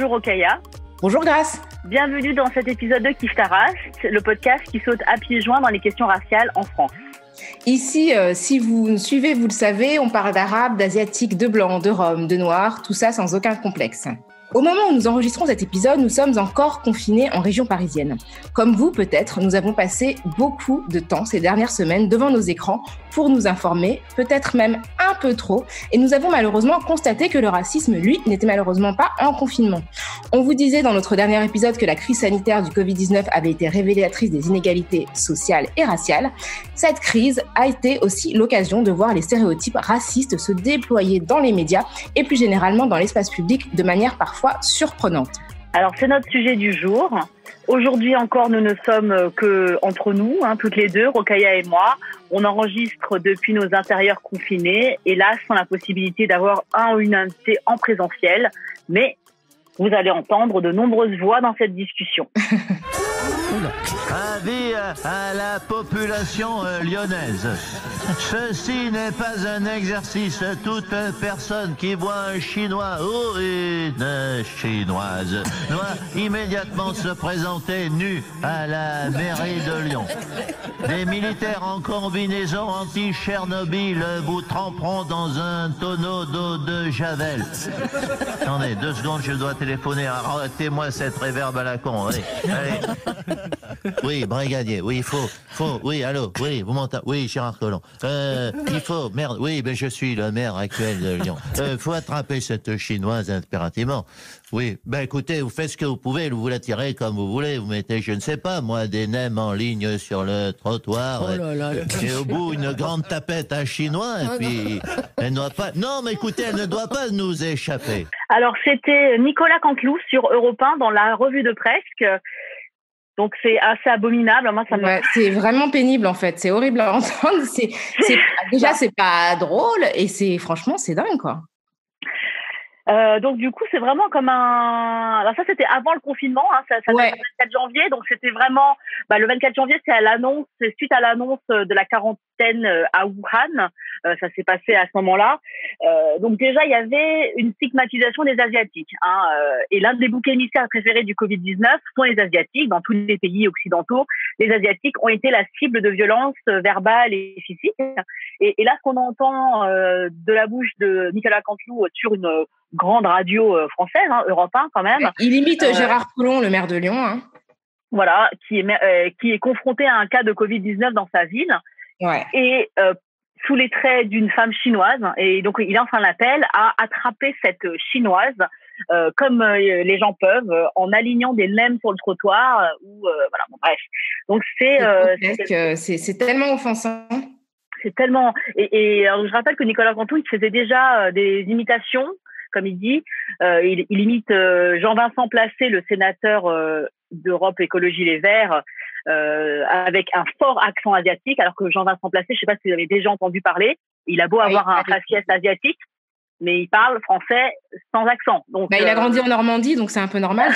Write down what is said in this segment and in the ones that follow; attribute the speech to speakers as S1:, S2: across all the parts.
S1: Bonjour Rokhaya.
S2: Bonjour Grace.
S1: Bienvenue dans cet épisode de Kiffe ta race, le podcast qui saute à pieds joints dans les questions raciales en France.
S2: Ici, si vous nous suivez, vous le savez, on parle d'arabe, d'asiatique, de blanc, de rome, de noir, tout ça sans aucun complexe. Au moment où nous enregistrons cet épisode, nous sommes encore confinés en région parisienne. Comme vous, peut-être, nous avons passé beaucoup de temps ces dernières semaines devant nos écrans pour nous informer, peut-être même un peu trop, et nous avons malheureusement constaté que le racisme, lui, n'était malheureusement pas en confinement. On vous disait dans notre dernier épisode que la crise sanitaire du Covid-19 avait été révélatrice des inégalités sociales et raciales. Cette crise a été aussi l'occasion de voir les stéréotypes racistes se déployer dans les médias et plus généralement dans l'espace public de manière parfois surprenante.
S1: Alors, c'est notre sujet du jour. Aujourd'hui encore, nous ne sommes que entre nous, toutes les deux, Rokhaya et moi. On enregistre depuis nos intérieurs confinés, hélas, sans la possibilité d'avoir un ou une invitée en présentiel. Mais vous allez entendre de nombreuses voix dans cette discussion.
S3: Avis à la population lyonnaise. Ceci n'est pas un exercice. Toute personne qui voit un Chinois ou une Chinoise doit immédiatement se présenter nu à la mairie de Lyon. Des militaires en combinaison anti-Tchernobyl vous tremperont dans un tonneau d'eau de Javel. Attendez, 2 secondes, je dois téléphoner. Arrêtez-moi cette réverbe à la con. Allez. Oui, brigadier, oui, il faut, oui, allô, oui, vous m'entendez, oui, Gérard Collomb. Il faut, merde, oui, ben je suis le maire actuel de Lyon. Faut attraper cette chinoise impérativement. Oui, ben écoutez, vous faites ce que vous pouvez, vous la tirez comme vous voulez, vous mettez, je ne sais pas, moi, des nems en ligne sur le trottoir, et au bout, une grande tapette à chinois, et puis, elle ne doit pas, non, mais écoutez, elle ne doit pas nous échapper.
S1: Alors, c'était Nicolas Canteloup sur Europe 1 dans la revue de presse. Donc, c'est assez abominable. Moi, ça me...
S2: Ouais, c'est vraiment pénible, en fait. C'est horrible à entendre. Déjà, c'est pas drôle et franchement, c'est dingue, quoi.
S1: Donc, du coup, c'est vraiment comme un... Alors, ça, c'était avant le confinement. Ça
S2: ouais.
S1: Le 24 janvier. Donc, c'était vraiment... le 24 janvier, c'est suite à l'annonce de la quarantaine à Wuhan. Ça s'est passé à ce moment-là. Donc, déjà, il y avait une stigmatisation des Asiatiques. Et l'un des boucs émissaires préférés du Covid-19 sont les Asiatiques. Dans tous les pays occidentaux, les Asiatiques ont été la cible de violences verbales et physiques. Et là, ce qu'on entend de la bouche de Nicolas Canteloup sur une grande radio française, Europe 1 quand même.
S2: Il imite Gérard Collomb, le maire de Lyon.
S1: Voilà, qui est confronté à un cas de Covid-19 dans sa ville.
S2: Ouais.
S1: Et sous les traits d'une femme chinoise. Et donc, il lance un appel à attraper cette chinoise comme les gens peuvent, en alignant des nems sur le trottoir. Bref. Donc,
S2: c'est tellement offensant.
S1: C'est tellement... Et alors, je rappelle que Nicolas Canteloup, il faisait déjà des imitations, comme il dit. Il imite Jean-Vincent Placé, le sénateur d'Europe Écologie Les Verts, avec un fort accent asiatique, alors que Jean-Vincent Placé, je ne sais pas si vous avez déjà entendu parler, il a beau avoir un faciès asiatique, mais il parle français sans accent. Donc,
S2: il a grandi en Normandie, donc c'est un peu normal.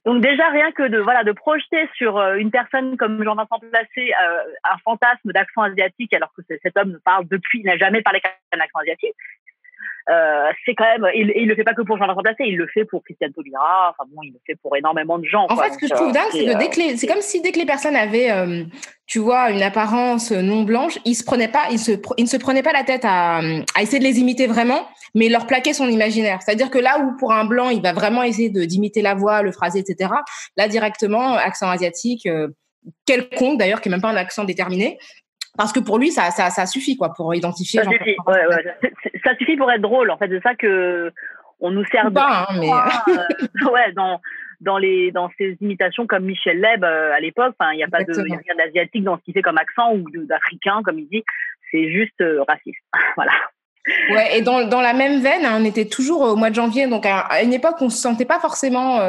S1: Donc déjà, rien que de projeter sur une personne comme Jean-Vincent Placé un fantasme d'accent asiatique, alors que cet homme il n'a jamais parlé qu'un accent asiatique, c'est quand même, il le fait pas que pour Jean-Vincent Placé, il le fait pour Christiane Taubira, il le fait pour énormément de gens.
S2: En fait, ce que je trouve dingue, c'est que c'est comme si dès que les personnes avaient, une apparence non blanche, ils ne se prenaient pas la tête à essayer de les imiter vraiment, mais leur plaquer son imaginaire. C'est-à-dire que là où pour un blanc, il va vraiment essayer d'imiter la voix, le phrasé, etc., là directement, accent asiatique, quelconque d'ailleurs, qui n'est même pas un accent déterminé. Parce que pour lui, ça suffit, quoi, pour identifier.
S1: Ça suffit, ça suffit pour être drôle, en fait. C'est ça que on nous sert dans ces imitations comme Michel Leb à l'époque. Il n'y a pas rien d'asiatique dans ce qu'il fait comme accent ou d'africain, comme il dit. C'est juste raciste. Voilà.
S2: Ouais, et dans la même veine, on était toujours au mois de janvier, donc à une époque où on se sentait pas forcément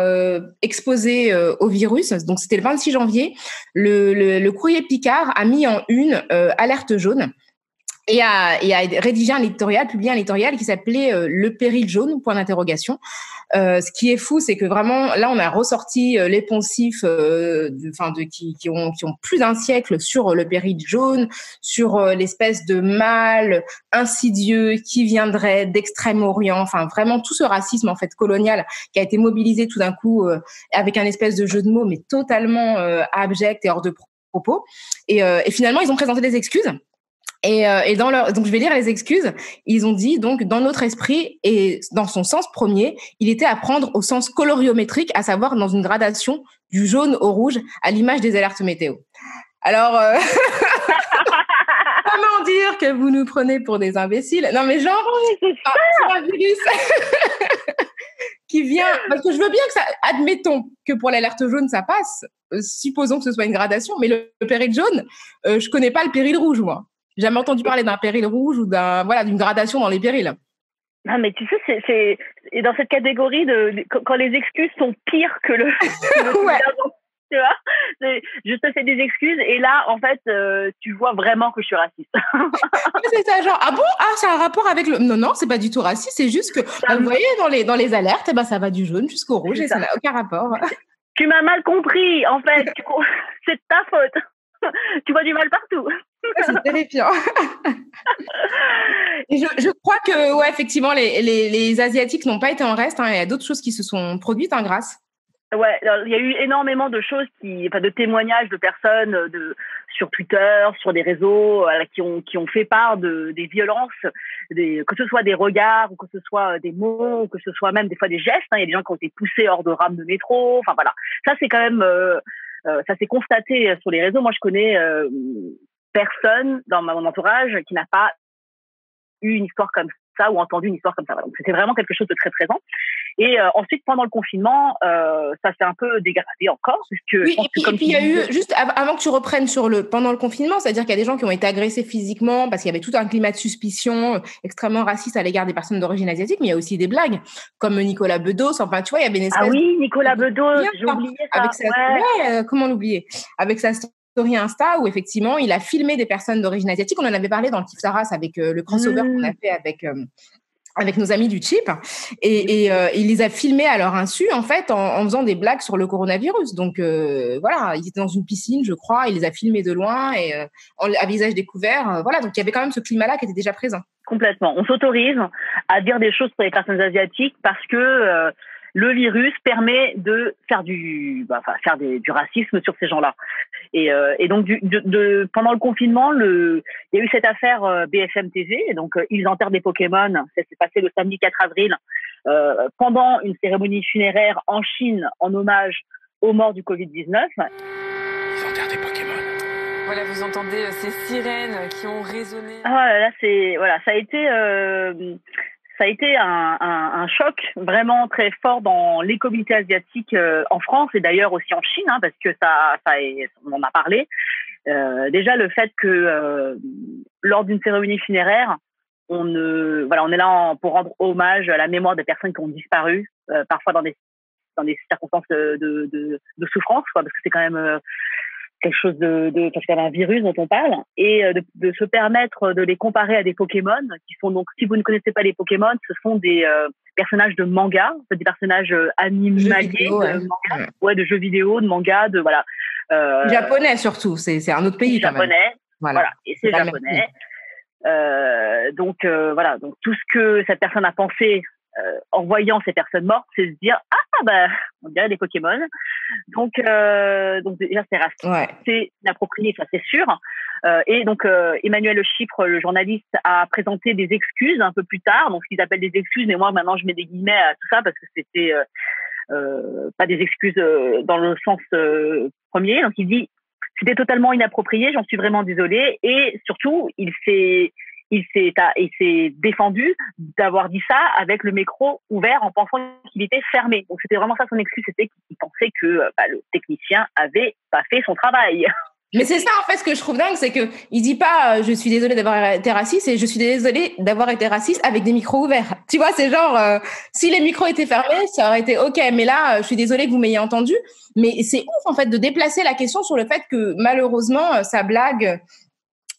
S2: exposé au virus. Donc c'était le 26 janvier. Le courrier Picard a mis en une alerte jaune et a rédigé publié un éditorial qui s'appelait Le péril jaune, point d'interrogation. Ce qui est fou, c'est que vraiment, là, on a ressorti les poncifs qui ont plus d'un siècle sur le péril jaune, sur l'espèce de mal insidieux qui viendrait d'Extrême-Orient, enfin vraiment tout ce racisme en fait colonial qui a été mobilisé tout d'un coup avec un espèce de jeu de mots mais totalement abject et hors de propos. Et finalement, ils ont présenté des excuses. Donc je vais lire les excuses. Ils ont dit donc dans notre esprit et dans son sens premier, il était à prendre au sens coloriométrique, à savoir dans une gradation du jaune au rouge, à l'image des alertes météo. Alors comment dire que vous nous prenez pour des imbéciles? Non mais genre c'est un virus qui vient parce que je veux bien que ça, admettons que pour l'alerte jaune ça passe, supposons que ce soit une gradation, mais le péril jaune, je connais pas le péril rouge moi. J'ai jamais entendu parler d'un péril rouge ou d'une gradation dans les périls.
S1: Non, mais tu sais, c'est dans cette catégorie quand les excuses sont pires que le
S2: ouais.
S1: Tu vois, je te fais des excuses et là, en fait, tu vois vraiment que je suis raciste.
S2: C'est ça, genre, ah bon, c'est un rapport avec le... Non, c'est pas du tout raciste, c'est juste que, vous voyez, dans les alertes, ça va du jaune jusqu'au rouge et ça n'a aucun rapport.
S1: Tu m'as mal compris, en fait. C'est de ta faute. Tu vois du mal partout.
S2: C'est terrifiant. Et je crois que, ouais, effectivement, les Asiatiques n'ont pas été en reste. Il y a d'autres choses qui se sont produites en grâce.
S1: Ouais, il y a eu énormément de choses de témoignages de personnes sur Twitter, sur des réseaux, qui ont fait part des violences, que ce soit des regards, ou que ce soit des mots, ou que ce soit même des fois des gestes. Il y a des gens qui ont été poussés hors de rames de métro. Enfin voilà, ça c'est quand même, ça s'est constaté sur les réseaux. Moi, je connais personne dans mon entourage qui n'a pas eu une histoire comme ça ou entendu une histoire comme ça. Donc c'était vraiment quelque chose de très présent. Et ensuite, pendant le confinement, ça s'est un peu dégradé encore. Parce que
S2: oui, et puis il y a eu, juste avant que tu reprennes pendant le confinement, c'est-à-dire qu'il y a des gens qui ont été agressés physiquement parce qu'il y avait tout un climat de suspicion extrêmement raciste à l'égard des personnes d'origine asiatique, mais il y a aussi des blagues, comme Nicolas Bedos. Enfin, tu vois, il y avait une espèce...
S1: Ah oui, Nicolas Bedos, j'ai oublié ça.
S2: Comment l'oublier? Avec sa story Insta où effectivement, il a filmé des personnes d'origine asiatique. On en avait parlé dans le Kiff Saras avec le crossover qu'on a fait avec nos amis du Chip, et il les a filmés à leur insu, en fait, en faisant des blagues sur le coronavirus. Donc, voilà, ils étaient dans une piscine, je crois, il les a filmés de loin, et à visage découvert. Voilà, donc il y avait quand même ce climat-là qui était déjà présent.
S1: Complètement. On s'autorise à dire des choses pour les personnes asiatiques parce que le virus permet de faire du racisme sur ces gens-là. Et donc pendant le confinement, il y a eu cette affaire BFM TV, et donc ils enterrent des Pokémon. Ça s'est passé le samedi 4 avril pendant une cérémonie funéraire en Chine en hommage aux morts du Covid-19.
S4: Ils enterrent des Pokémon. Voilà, vous entendez ces sirènes qui ont résonné.
S1: Ah là, ça a été un choc vraiment très fort dans les communautés asiatiques en France et d'ailleurs aussi en Chine, parce que on en a parlé. Déjà le fait que lors d'une cérémonie funéraire, on est là pour rendre hommage à la mémoire des personnes qui ont disparu, parfois dans des circonstances de souffrance, parce que c'est quand même quelque chose parce qu'il y a un virus dont on parle, et de se permettre de les comparer à des Pokémon, qui sont donc, si vous ne connaissez pas les Pokémon, ce sont des personnages de manga, des personnages animaliers, de jeux vidéo, de manga, voilà.
S2: Japonais surtout, c'est un autre pays quand
S1: japonais,
S2: même.
S1: Voilà, et c'est japonais. Donc tout ce que cette personne a pensé en voyant ces personnes mortes, c'est se dire on dirait des Pokémon. Donc déjà c'est raciste, c'est inapproprié, ça c'est sûr. Et donc Emmanuel Le Chypre, le journaliste, a présenté des excuses un peu plus tard, donc ce qu'ils appellent des excuses, mais moi maintenant je mets des guillemets à tout ça parce que c'était pas des excuses dans le sens premier. Donc il dit c'était totalement inapproprié, j'en suis vraiment désolé, et surtout il s'est défendu d'avoir dit ça avec le micro ouvert en pensant qu'il était fermé. Donc c'était vraiment ça son excuse, c'était qu'il pensait que le technicien avait pas fait son travail.
S2: Mais c'est ça en fait ce que je trouve dingue, c'est que il dit pas je suis désolé d'avoir été raciste, et je suis désolé d'avoir été raciste avec des micros ouverts. Tu vois, c'est genre si les micros étaient fermés, ça aurait été OK, mais là je suis désolée que vous m'ayez entendu. Mais c'est ouf en fait de déplacer la question sur le fait que malheureusement sa blague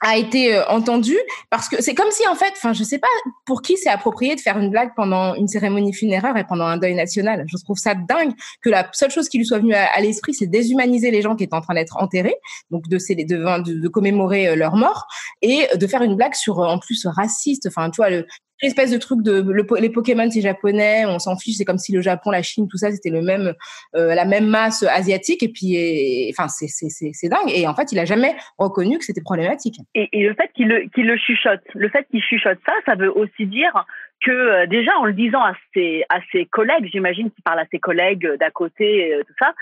S2: a été entendu, parce que c'est comme si en fait, enfin je sais pas pour qui c'est approprié de faire une blague pendant une cérémonie funéraire et pendant un deuil national. Je trouve ça dingue que la seule chose qui lui soit venue à l'esprit, c'est déshumaniser les gens qui étaient en train d'être enterrés, donc de commémorer leur mort, et de faire une blague sur en plus raciste. Enfin tu vois l'espèce de truc les Pokémon c'est japonais, on s'en fiche, c'est comme si le Japon, la Chine, tout ça c'était la même masse asiatique, et puis enfin c'est dingue, et en fait il a jamais reconnu que c'était problématique.
S1: Et le fait qu'il le chuchote, ça veut aussi dire que déjà en le disant à ses collègues, j'imagine qu'il parle à ses collègues d'à côté, tout ça,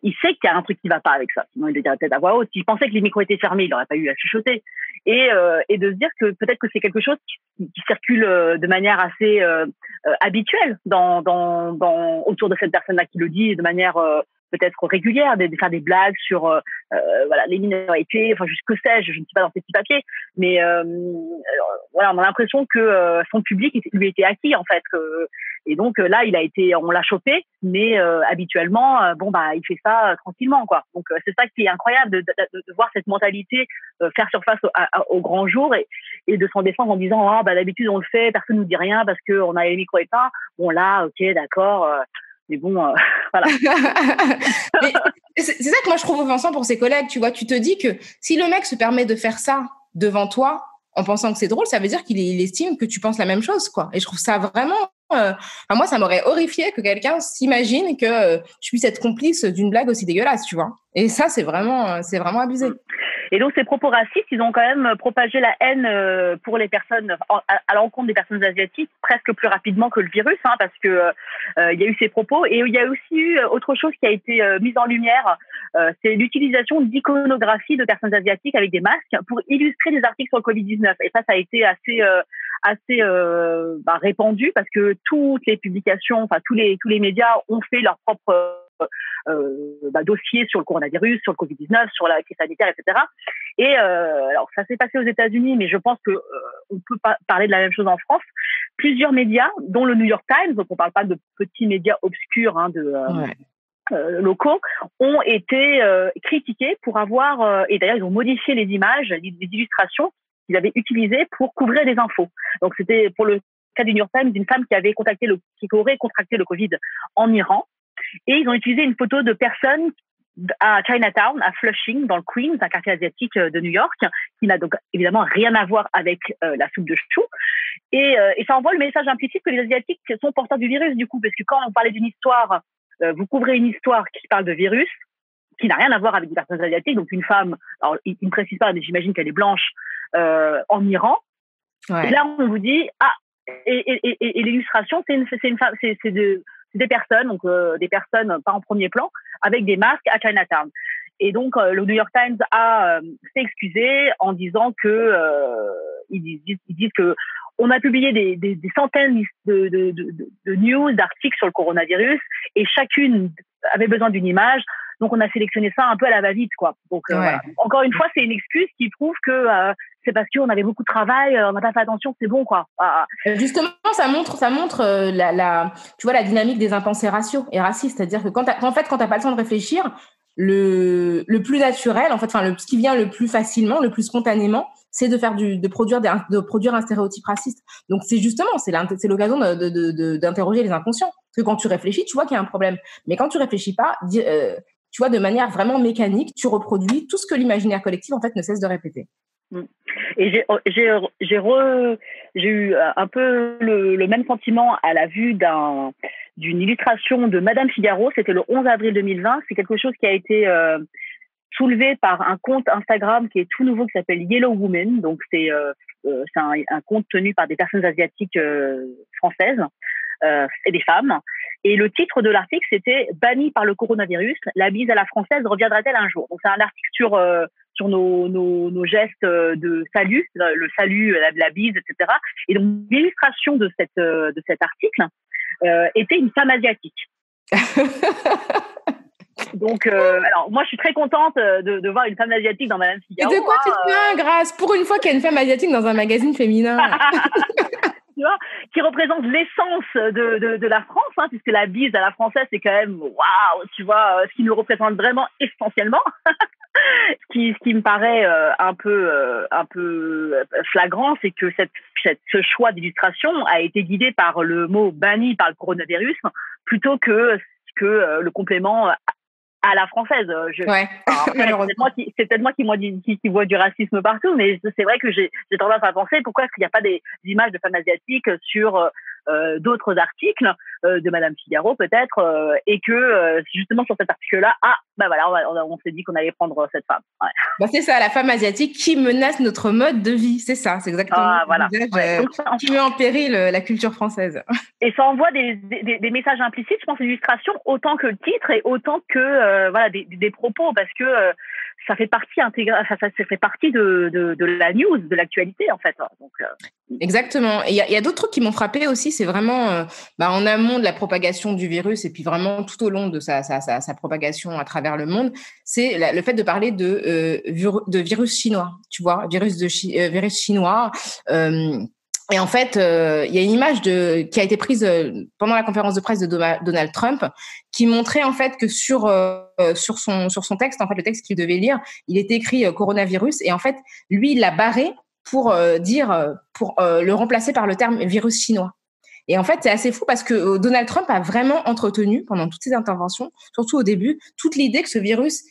S1: il sait qu'il y a un truc qui va pas avec ça. Sinon il le dirait peut-être à voix haute. S'il pensait que les micros étaient fermés, il n'aurait pas eu à chuchoter. Et de se dire que peut-être que c'est quelque chose qui circule de manière assez habituelle autour de cette personne-là qui le dit de manière peut-être régulière, de faire des blagues sur voilà, les minorités, enfin que sais-je, je ne suis pas dans ces petits papiers, mais voilà, on a l'impression que son public lui était acquis en fait, et donc là on l'a chopé, mais habituellement il fait ça tranquillement quoi. Donc c'est ça qui est incroyable de voir cette mentalité faire surface au grand jour, et de s'en défendre en disant d'habitude on le fait, personne nous dit rien parce que on a les micros éteints. Bon là, ok, d'accord. Mais bon, voilà.
S2: Mais c'est ça que moi je trouve offensant pour ses collègues, tu vois. Tu te dis que si le mec se permet de faire ça devant toi en pensant que c'est drôle, ça veut dire qu'il estime que tu penses la même chose, quoi. Et je trouve ça vraiment... moi, ça m'aurait horrifié que quelqu'un s'imagine que je puisse être complice d'une blague aussi dégueulasse, tu vois. Et ça, c'est vraiment abusé.
S1: Et donc, ces propos racistes, ils ont quand même propagé la haine pour les personnes, à l'encontre des personnes asiatiques, presque plus rapidement que le virus, parce que il y a eu ces propos. Et il y a aussi eu autre chose qui a été mise en lumière, c'est l'utilisation d'iconographie de personnes asiatiques avec des masques pour illustrer des articles sur le Covid-19. Et ça a été assez répandu, parce que toutes les publications, enfin tous les médias ont fait leur propre dossier sur le coronavirus, sur le Covid-19, sur la crise sanitaire, etc. Et alors ça s'est passé aux États-Unis, mais je pense que on peut pas parler de la même chose en France. Plusieurs médias, dont le New York Times, donc on parle pas de petits médias obscurs locaux, ont été critiqués pour avoir et d'ailleurs ils ont modifié les images, les illustrations qu'ils avaient utilisées pour couvrir des infos. Donc c'était pour le cas du New York Times d'une femme qui aurait contracté le Covid en Iran. Et ils ont utilisé une photo de personnes à Chinatown, à Flushing, dans le Queens, un quartier asiatique de New York, qui n'a donc évidemment rien à voir avec la soupe de chou. Et ça envoie le message implicite que les Asiatiques sont porteurs du virus, du coup, parce que quand on parlait d'une histoire, vous couvrez une histoire qui parle de virus, qui n'a rien à voir avec des personnes asiatiques, donc une femme, alors il ne précise pas, mais j'imagine qu'elle est blanche, en Iran. Ouais. Et là, on vous dit, et l'illustration, c'est une femme, c'est des personnes, donc des personnes pas en premier plan, avec des masques à Chinatown. Et donc le New York Times s'est excusé en disant que ils disent que on a publié des centaines de news, d'articles sur le coronavirus, et chacune avait besoin d'une image. Donc on a sélectionné ça un peu à la va-vite, quoi. Donc voilà. Encore une fois, c'est une excuse qui prouve que c'est parce qu'on avait beaucoup de travail, on n'a pas fait attention, c'est bon, quoi.
S2: Justement, ça montre tu vois, la dynamique des impensés raciaux et racistes, c'est-à-dire que quand t'as pas le temps de réfléchir, le plus naturel, en fait, ce qui vient le plus facilement, le plus spontanément, c'est de produire un stéréotype raciste. Donc c'est l'occasion d'interroger les inconscients. Parce que quand tu réfléchis, tu vois qu'il y a un problème. Mais quand tu réfléchis pas, tu vois, de manière vraiment mécanique, tu reproduis tout ce que l'imaginaire collectif, en fait, ne cesse de répéter.
S1: Et j'ai eu un peu le même sentiment à la vue d'une illustration de Madame Figaro. C'était le 11 avril 2020. C'est quelque chose qui a été soulevé par un compte Instagram qui est tout nouveau, qui s'appelle Yellow Woman. Donc c'est un compte tenu par des personnes asiatiques françaises et des femmes. Et le titre de l'article, c'était « Bannie par le coronavirus, la bise à la française reviendra-t-elle un jour ?» Donc c'est un article sur nos gestes de salut, le salut, la bise, etc. Et donc l'illustration de cet article était une femme asiatique. Donc, alors moi je suis très contente de voir une femme asiatique dans Madame Figaro.
S2: Et de quoi tu te plains, Grâce, pour une fois qu'il y a une femme asiatique dans un magazine féminin.
S1: Tu vois, qui représente l'essence de la France, puisque la bise à la française, c'est quand même waouh, tu vois, ce qui nous représente vraiment essentiellement. Ce qui me paraît un peu flagrant, c'est que ce choix d'illustration a été guidé par le mot banni par le coronavirus plutôt que le complément à la française.
S2: Ouais, malheureusement.
S1: C'est peut-être moi qui vois du racisme partout, mais c'est vrai que j'ai tendance à penser pourquoi est-ce qu'il n'y a pas des images de femmes asiatiques sur d'autres articles de Madame Figaro peut-être, et que justement sur cet article-là, on s'est dit qu'on allait prendre cette femme. Ouais.
S2: Bah c'est ça, la femme asiatique qui menace notre mode de vie, c'est ça, c'est exactement
S1: voilà.
S2: Donc, qui met en péril la culture française.
S1: Et ça envoie des messages implicites, je pense, l'illustration, autant que le titre et autant que des propos, parce que ça fait partie ça fait partie de la news, de l'actualité en fait. Donc,
S2: Exactement. Et il y a d'autres trucs qui m'ont frappé aussi, c'est vraiment en amont de la propagation du virus et puis vraiment tout au long de sa propagation à travers le monde, c'est le fait de parler de virus chinois, tu vois, virus chinois. Et en fait, il y a une image qui a été prise pendant la conférence de presse de Donald Trump qui montrait en fait que sur son texte, en fait le texte qu'il devait lire, il était écrit coronavirus et en fait lui il l'a barré pour le remplacer par le terme virus chinois. Et en fait, c'est assez fou parce que Donald Trump a vraiment entretenu pendant toutes ses interventions, surtout au début, toute l'idée que ce virus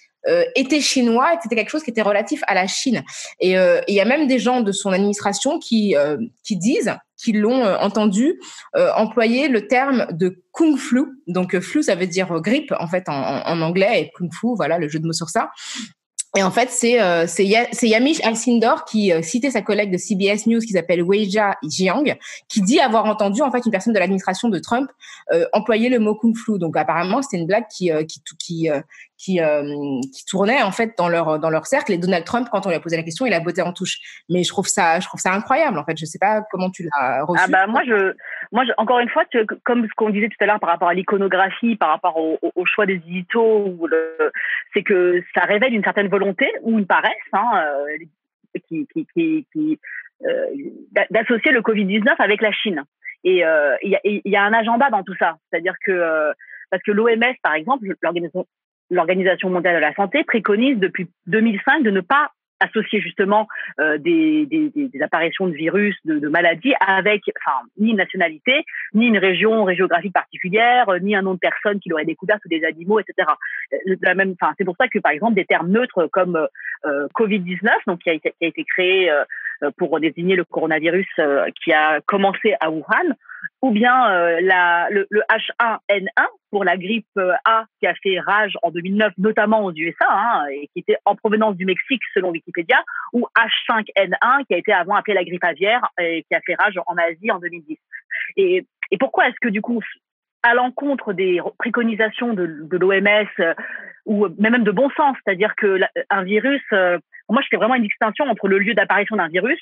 S2: était chinois et que c'était quelque chose qui était relatif à la Chine. Et il y a même des gens de son administration qui disent qu'ils l'ont entendu employer le terme de kung flu. Donc flu, ça veut dire grippe en fait en anglais, et kung fu, voilà le jeu de mots sur ça. Et en fait, c'est Yamiche Alcindor qui citait sa collègue de CBS News qui s'appelle Weijia Jiang, qui dit avoir entendu en fait une personne de l'administration de Trump employer le mot kung flu. Donc apparemment, c'était une blague qui tournait en fait dans leur cercle. Et Donald Trump, quand on lui a posé la question, il a botté en touche. Mais je trouve ça incroyable en fait. Je sais pas comment tu l'as reçu.
S1: Moi, encore une fois, comme ce qu'on disait tout à l'heure par rapport à l'iconographie, par rapport au choix des éditos, c'est que ça révèle une certaine volonté ou une paresse d'associer le Covid-19 avec la Chine. Et il y a un agenda dans tout ça. C'est-à-dire que parce que l'OMS, par exemple, l'Organisation mondiale de la santé, préconise depuis 2005 de ne pas associer justement des apparitions de virus, de maladies avec ni une nationalité, ni une région géographique particulière, ni un nom de personne qui l'aurait découverte ou des animaux, etc. C'est pour ça que par exemple des termes neutres comme Covid-19, donc qui a été créé pour désigner le coronavirus qui a commencé à Wuhan, ou bien le H1N1 pour la grippe A qui a fait rage en 2009, notamment aux USA, et qui était en provenance du Mexique selon Wikipédia, ou H5N1 qui a été avant appelée la grippe aviaire et qui a fait rage en Asie en 2010. Et pourquoi est-ce que du coup, à l'encontre des préconisations de l'OMS ou même de bon sens, c'est-à-dire que un virus, moi je fais vraiment une distinction entre le lieu d'apparition d'un virus.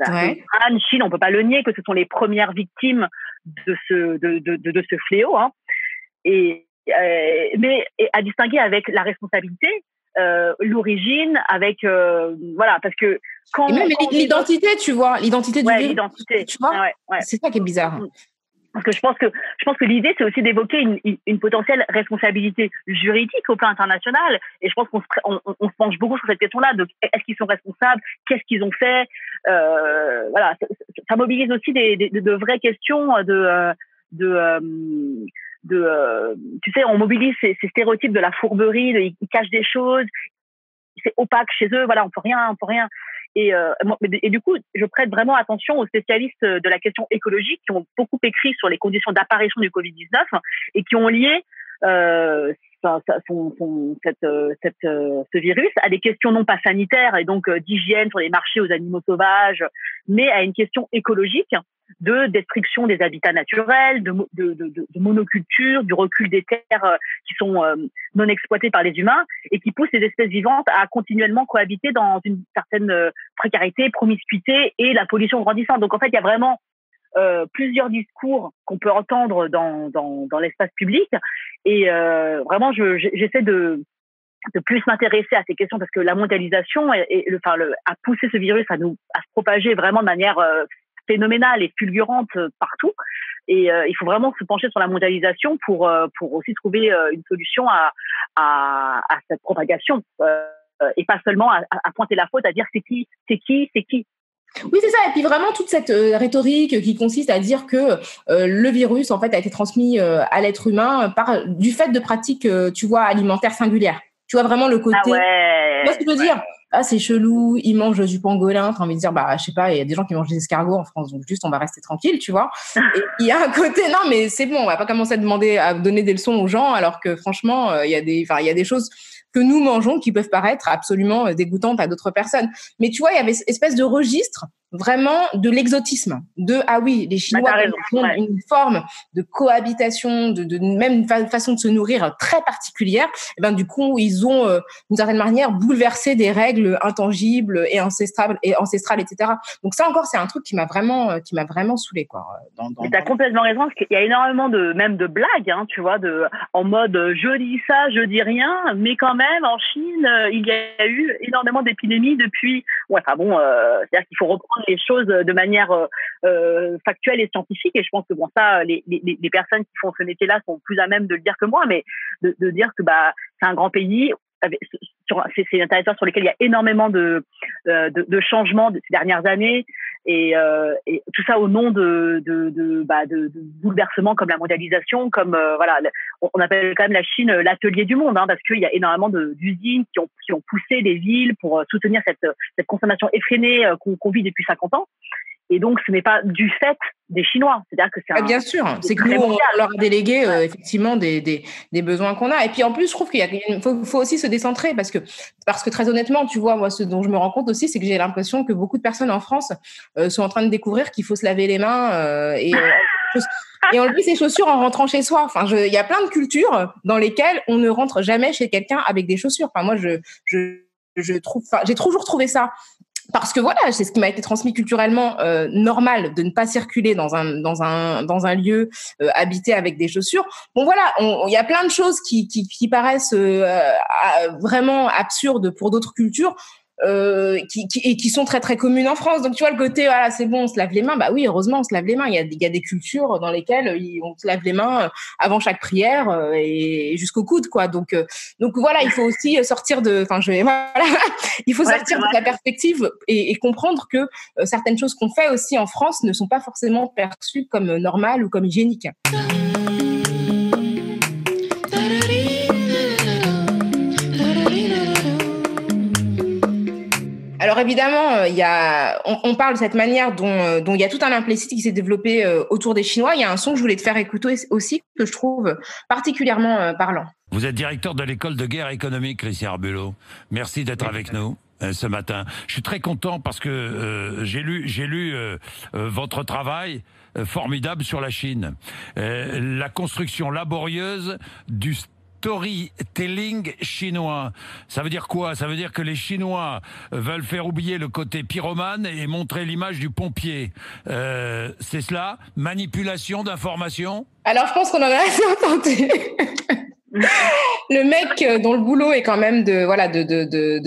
S2: Ouais.
S1: En Chine, on peut pas le nier que ce sont les premières victimes de ce fléau, mais à distinguer avec la responsabilité, l'origine, avec parce que
S2: et même l'identité, tu vois, l'identité du virus,
S1: l'identité,
S2: tu vois, c'est ça qui est bizarre.
S1: Parce que je pense que l'idée c'est aussi d'évoquer une potentielle responsabilité juridique au plan international, et je pense qu'on se penche beaucoup sur cette question-là de est-ce qu'ils sont responsables, qu'est-ce qu'ils ont fait, ça mobilise aussi de vraies questions tu sais, on mobilise ces stéréotypes de la fourberie, ils cachent des choses, c'est opaque chez eux, on peut rien. Et du coup, je prête vraiment attention aux spécialistes de la question écologique qui ont beaucoup écrit sur les conditions d'apparition du Covid-19 et qui ont lié ce virus à des questions non pas sanitaires et donc d'hygiène sur les marchés aux animaux sauvages, mais à une question écologique de destruction des habitats naturels, de monoculture, du recul des terres qui sont non exploitées par les humains et qui poussent les espèces vivantes à continuellement cohabiter dans une certaine précarité, promiscuité et la pollution grandissante. Donc en fait, il y a vraiment plusieurs discours qu'on peut entendre dans l'espace public et vraiment j'essaie de plus m'intéresser à ces questions parce que la mondialisation a poussé ce virus à se propager vraiment de manière phénoménale et fulgurante partout, et il faut vraiment se pencher sur la mondialisation pour aussi trouver une solution à cette propagation. et pas seulement à pointer la faute, à dire c'est qui.
S2: Oui, c'est ça. Et puis vraiment toute cette rhétorique qui consiste à dire que le virus en fait a été transmis à l'être humain du fait de pratiques, tu vois, alimentaires singulières. Tu vois vraiment le côté.
S1: Ah ouais.
S2: Tu vois ce que je veux dire? Ah, c'est chelou, ils mangent du pangolin. T'as envie de dire, bah, je sais pas, il y a des gens qui mangent des escargots en France, donc juste on va rester tranquille, tu vois. Et il y a un côté, non, mais c'est bon, on va pas commencer à donner des leçons aux gens, alors que franchement, il y a des choses que nous mangeons qui peuvent paraître absolument dégoûtantes à d'autres personnes. Mais tu vois, il y avait cette espèce de registre vraiment de l'exotisme, ah oui, les Chinois ont une forme de cohabitation, de même une façon de se nourrir très particulière. Et ben du coup, ils ont d'une certaine manière bouleversé des règles intangibles et ancestrales, etc. Donc ça encore, c'est un truc qui m'a vraiment saoulée, quoi.
S1: Mais t'as complètement raison, parce qu'il y a énormément de blagues, hein, tu vois, en mode je dis ça, je dis rien, mais quand même en Chine, il y a eu énormément d'épidémies depuis. Ouais, enfin bon, c'est-à-dire qu'il faut reprendre les choses de manière factuelle et scientifique, et je pense que bon, ça, les personnes qui font ce métier-là sont plus à même de le dire que moi, mais de dire que bah c'est un grand pays. C'est un territoire sur lequel il y a énormément de changements ces dernières années, et tout ça au nom de bouleversements comme la mondialisation, comme voilà, on appelle quand même la Chine l'atelier du monde, hein, parce qu'il y a énormément d'usines qui ont poussé les villes pour soutenir cette consommation effrénée qu'on vit depuis 50 ans. Et donc, ce n'est pas du fait des Chinois. C'est-à-dire que c'est
S2: bien sûr, c'est que nous, on leur a délégué effectivement des besoins qu'on a. Et puis en plus, je trouve qu'il faut aussi se décentrer parce que très honnêtement, tu vois, moi, ce dont je me rends compte aussi, c'est que j'ai l'impression que beaucoup de personnes en France sont en train de découvrir qu'il faut se laver les mains et enlever ses chaussures en rentrant chez soi. Enfin, il y a plein de cultures dans lesquelles on ne rentre jamais chez quelqu'un avec des chaussures. Enfin, moi, je trouve, j'ai toujours trouvé ça. Parce que voilà, c'est ce qui m'a été transmis culturellement normal de ne pas circuler dans un lieu habité avec des chaussures. Bon voilà, il y a plein de choses qui paraissent vraiment absurdes pour d'autres cultures. Qui sont très très communes en France. Donc tu vois le côté voilà, c'est bon, on se lave les mains. Bah oui, heureusement on se lave les mains. Il y a des cultures dans lesquelles on se lave les mains avant chaque prière et jusqu'au coude, quoi. Donc voilà, il faut aussi sortir de il faut sortir de la perspective et comprendre que certaines choses qu'on fait aussi en France ne sont pas forcément perçues comme normales ou comme hygiéniques. Alors évidemment, on parle de cette manière dont il y a tout un implicite qui s'est développé autour des Chinois. Il y a un son que je voulais te faire écouter aussi que je trouve particulièrement parlant.
S5: Vous êtes directeur de l'école de guerre économique, Christian Arbulot. Merci d'être avec nous ce matin. Je suis très content parce que j'ai lu votre travail formidable sur la Chine. La construction laborieuse du storytelling chinois. Ça veut dire quoi? Ça veut dire que les Chinois veulent faire oublier le côté pyromane et montrer l'image du pompier. C'est cela? Manipulation d'informations?
S2: Alors, je pense qu'on en a assez entendu. Le mec dont le boulot est quand même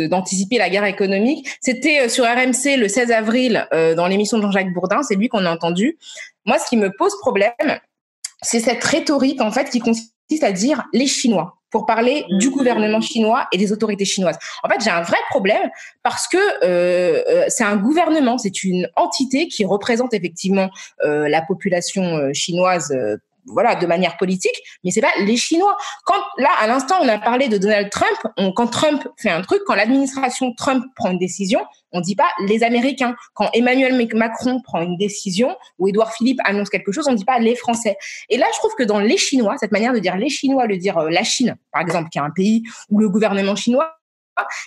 S2: d'anticiper la guerre économique, c'était sur RMC le 16 avril dans l'émission de Jean-Jacques Bourdin, c'est lui qu'on a entendu. Moi, ce qui me pose problème, c'est cette rhétorique en fait qui consiste à dire les Chinois pour parler du gouvernement chinois et des autorités chinoises. En fait, j'ai un vrai problème parce que c'est un gouvernement, c'est une entité qui représente effectivement la population chinoise voilà, de manière politique, mais c'est pas les Chinois. Là, à l'instant, on a parlé de Donald Trump. Quand Trump fait un truc, quand l'administration Trump prend une décision, on dit pas les Américains. Quand Emmanuel Macron prend une décision ou Édouard Philippe annonce quelque chose, on dit pas les Français. Et là, je trouve que dans les Chinois, cette manière de dire les Chinois, de dire la Chine, par exemple, qui est un pays où le gouvernement chinois,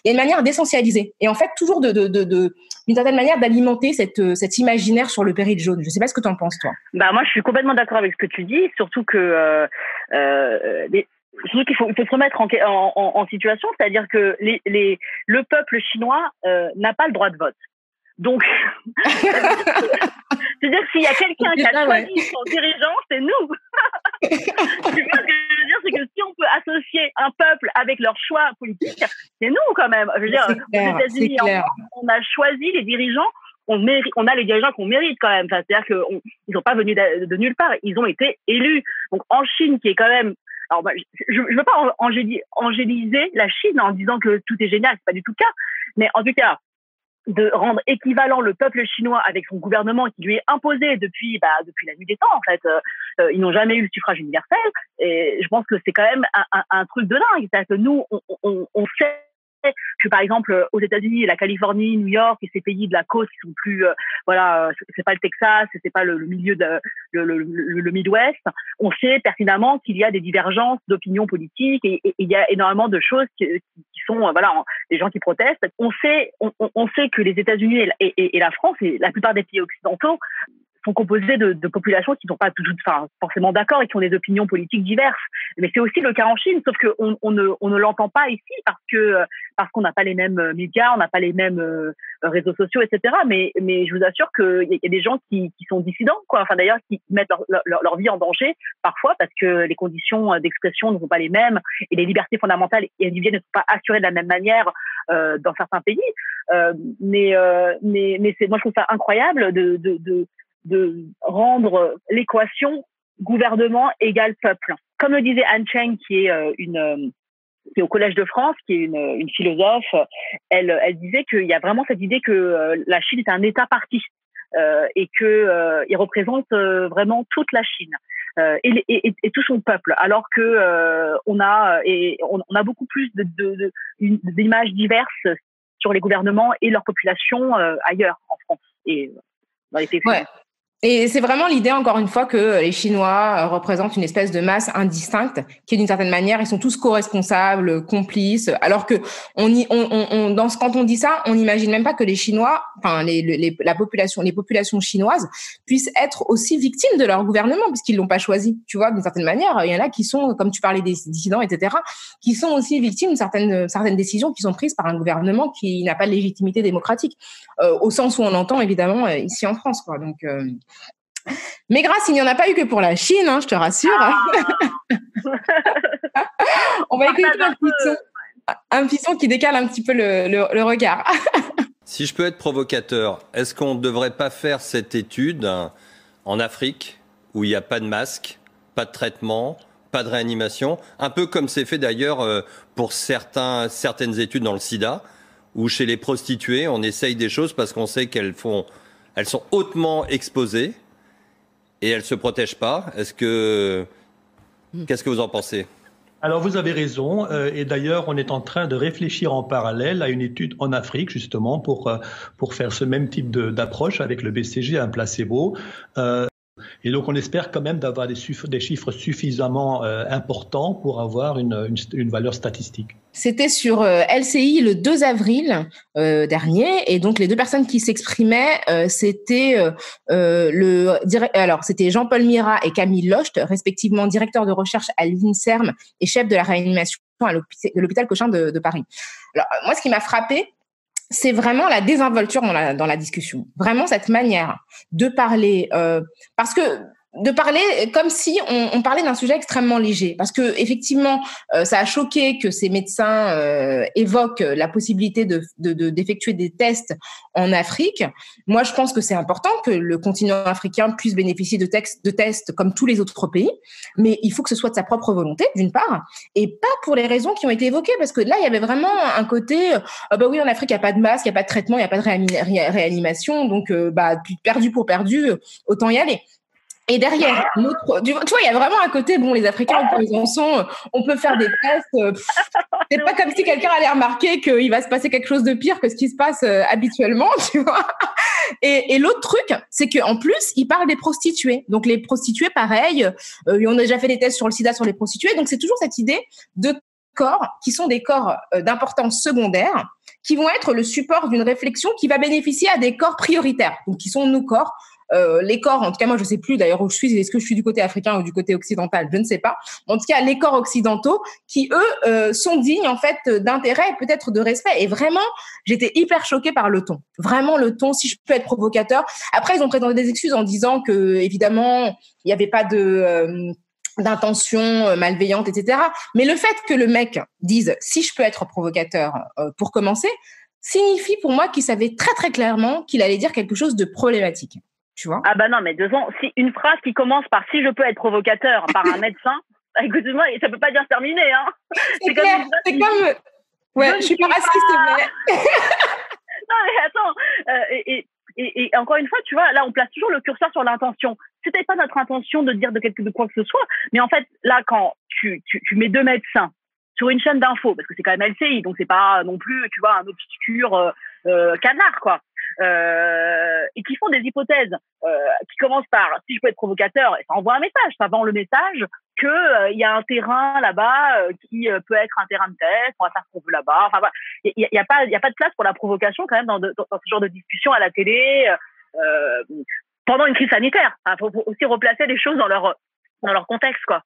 S2: il y a une manière d'essentialiser. Et en fait, toujours d'une certaine manière d'alimenter cet imaginaire sur le péril jaune. Je sais pas ce que tu en penses, toi.
S1: Bah, moi, je suis complètement d'accord avec ce que tu dis, surtout que, surtout qu'il faut se remettre en situation, c'est-à-dire que le peuple chinois, n'a pas le droit de vote. Donc, c'est-à-dire que s'il y a quelqu'un qui a choisi son dirigeant, c'est nous. Tu vois ce que je veux dire, c'est que si on peut associer un peuple avec leur choix politique, c'est nous quand même. Je veux dire, aux États-Unis, on a choisi les dirigeants. On a les dirigeants qu'on mérite quand même. Enfin, c'est-à-dire qu'ils sont pas venus de nulle part. Ils ont été élus. Donc, en Chine, qui est quand même Alors, je veux pas angéliser la Chine en disant que tout est génial, c'est pas du tout le cas. Mais en tout cas, de rendre équivalent le peuple chinois avec son gouvernement qui lui est imposé depuis la nuit des temps, en fait. Ils n'ont jamais eu le suffrage universel. Et je pense que c'est quand même un truc de dingue. C'est-à-dire que nous, on sait que par exemple aux États-Unis, la Californie, New York et ces pays de la côte qui sont plus c'est pas le Texas, c'est pas le milieu de le Midwest, on sait pertinemment qu'il y a des divergences d'opinion politique et il y a énormément de choses qui sont des gens qui protestent. On sait que les États-Unis et la France et la plupart des pays occidentaux sont composés de populations qui ne sont pas forcément d'accord et qui ont des opinions politiques diverses. Mais c'est aussi le cas en Chine, sauf qu'on ne l'entend pas ici parce qu'on n'a pas les mêmes médias, on n'a pas les mêmes réseaux sociaux, etc. Mais je vous assure qu'il y a des gens qui sont dissidents, quoi. Enfin, d'ailleurs, qui mettent leur vie en danger parfois parce que les conditions d'expression ne sont pas les mêmes et les libertés fondamentales et individuelles ne sont pas assurées de la même manière dans certains pays. Mais moi, je trouve ça incroyable de rendre l'équation gouvernement égale peuple. Comme le disait Anne Cheng, qui est au Collège de France, qui est une philosophe, elle disait qu'il y a vraiment cette idée que la Chine est un État-parti et que il représente vraiment toute la Chine et tout son peuple, alors que on a beaucoup plus d'images diverses sur les gouvernements et leur population ailleurs en France et dans les pays.
S2: Ouais. Et c'est vraiment l'idée, encore une fois, que les Chinois représentent une espèce de masse indistincte, qui d'une certaine manière, ils sont tous co-responsables, complices, alors que quand on dit ça, on n'imagine même pas que les Chinois, enfin les populations chinoises puissent être aussi victimes de leur gouvernement, puisqu'ils l'ont pas choisi. Tu vois, d'une certaine manière, il y en a qui sont, comme tu parlais des dissidents, etc., qui sont aussi victimes de certaines décisions qui sont prises par un gouvernement qui n'a pas de légitimité démocratique, au sens où on l'entend évidemment ici en France, quoi. Donc mais grâce, il n'y en a pas eu que pour la Chine, hein, je te rassure. On va écouter un petit son qui décale un petit peu le regard.
S6: Si je peux être provocateur, est-ce qu'on ne devrait pas faire cette étude en Afrique, où il n'y a pas de masque, pas de traitement, pas de réanimation, un peu comme c'est fait d'ailleurs pour certaines études dans le sida, où chez les prostituées, on essaye des choses parce qu'on sait qu'elles sont hautement exposées, et elles ne se protègent pas. Qu'est-ce que vous en pensez?
S7: Alors, vous avez raison. Et d'ailleurs, on est en train de réfléchir en parallèle à une étude en Afrique, justement, pour faire ce même type d'approche avec le BCG, un placebo. Et donc, on espère quand même d'avoir des chiffres suffisamment importants pour avoir une valeur statistique.
S2: C'était sur LCI le 2 avril dernier, et donc les deux personnes qui s'exprimaient, c'était c'était Jean-Paul Mira et Camille Locht, respectivement directeur de recherche à l'INSERM et chef de la réanimation de l'hôpital Cochin de Paris. Alors moi, ce qui m'a frappé, c'est vraiment la désinvolture dans la discussion. Vraiment cette manière de parler, parce que de parler comme si on parlait d'un sujet extrêmement léger. Parce que effectivement, ça a choqué que ces médecins évoquent la possibilité d'effectuer des tests en Afrique. Moi, je pense que c'est important que le continent africain puisse bénéficier de tests comme tous les autres pays, mais il faut que ce soit de sa propre volonté, d'une part, et pas pour les raisons qui ont été évoquées, parce que là, il y avait vraiment un côté oui, en Afrique, il n'y a pas de masque, il n'y a pas de traitement, il n'y a pas de réanimation, donc perdu pour perdu, autant y aller. Et derrière, tu vois, il y a vraiment un côté, les Africains, ils en sont, on peut faire des tests. C'est pas comme si quelqu'un allait remarquer qu'il va se passer quelque chose de pire que ce qui se passe habituellement, tu vois. Et l'autre truc, c'est qu'en plus, ils parlent des prostituées. Donc les prostituées, pareil, on a déjà fait des tests sur le sida sur les prostituées. Donc c'est toujours cette idée de corps qui sont des corps d'importance secondaire, qui vont être le support d'une réflexion qui va bénéficier à des corps prioritaires, donc qui sont nos corps. Les corps, en tout cas moi je sais plus d'ailleurs où je suis, est-ce que je suis du côté africain ou du côté occidental, je ne sais pas. En tout cas les corps occidentaux qui eux sont dignes en fait d'intérêt et peut-être de respect. Et vraiment j'étais hyper choquée par le ton. Vraiment le ton, si je peux être provocateur. Après ils ont présenté des excuses en disant que évidemment il n'y avait pas d'intention malveillante, etc. Mais le fait que le mec dise si je peux être provocateur pour commencer signifie pour moi qu'il savait très très clairement qu'il allait dire quelque chose de problématique. Tu vois?
S1: Ah bah non, mais si une phrase qui commence par si je peux être provocateur par un médecin, Écoute-moi, ça peut pas bien se terminer, hein.
S2: C'est clair, c'est comme... Ouais, je suis pas raciste, mais...
S1: Non, mais attends, et encore une fois, tu vois, là, on place toujours le curseur sur l'intention. C'était pas notre intention de dire de quoi que ce soit, mais en fait, là, quand tu mets 2 médecins sur une chaîne d'infos, parce que c'est quand même LCI, donc c'est pas non plus, tu vois, un obscur canard, quoi, et qui font des hypothèses qui commencent par, si je peux être provocateur, et ça envoie un message, ça vend le message que y a un terrain là-bas qui peut être un terrain de test, on va faire ce qu'on veut là-bas. Enfin, voilà. Il y a pas de place pour la provocation quand même dans ce genre de discussion à la télé pendant une crise sanitaire. Il faut aussi replacer les choses dans leur contexte, quoi.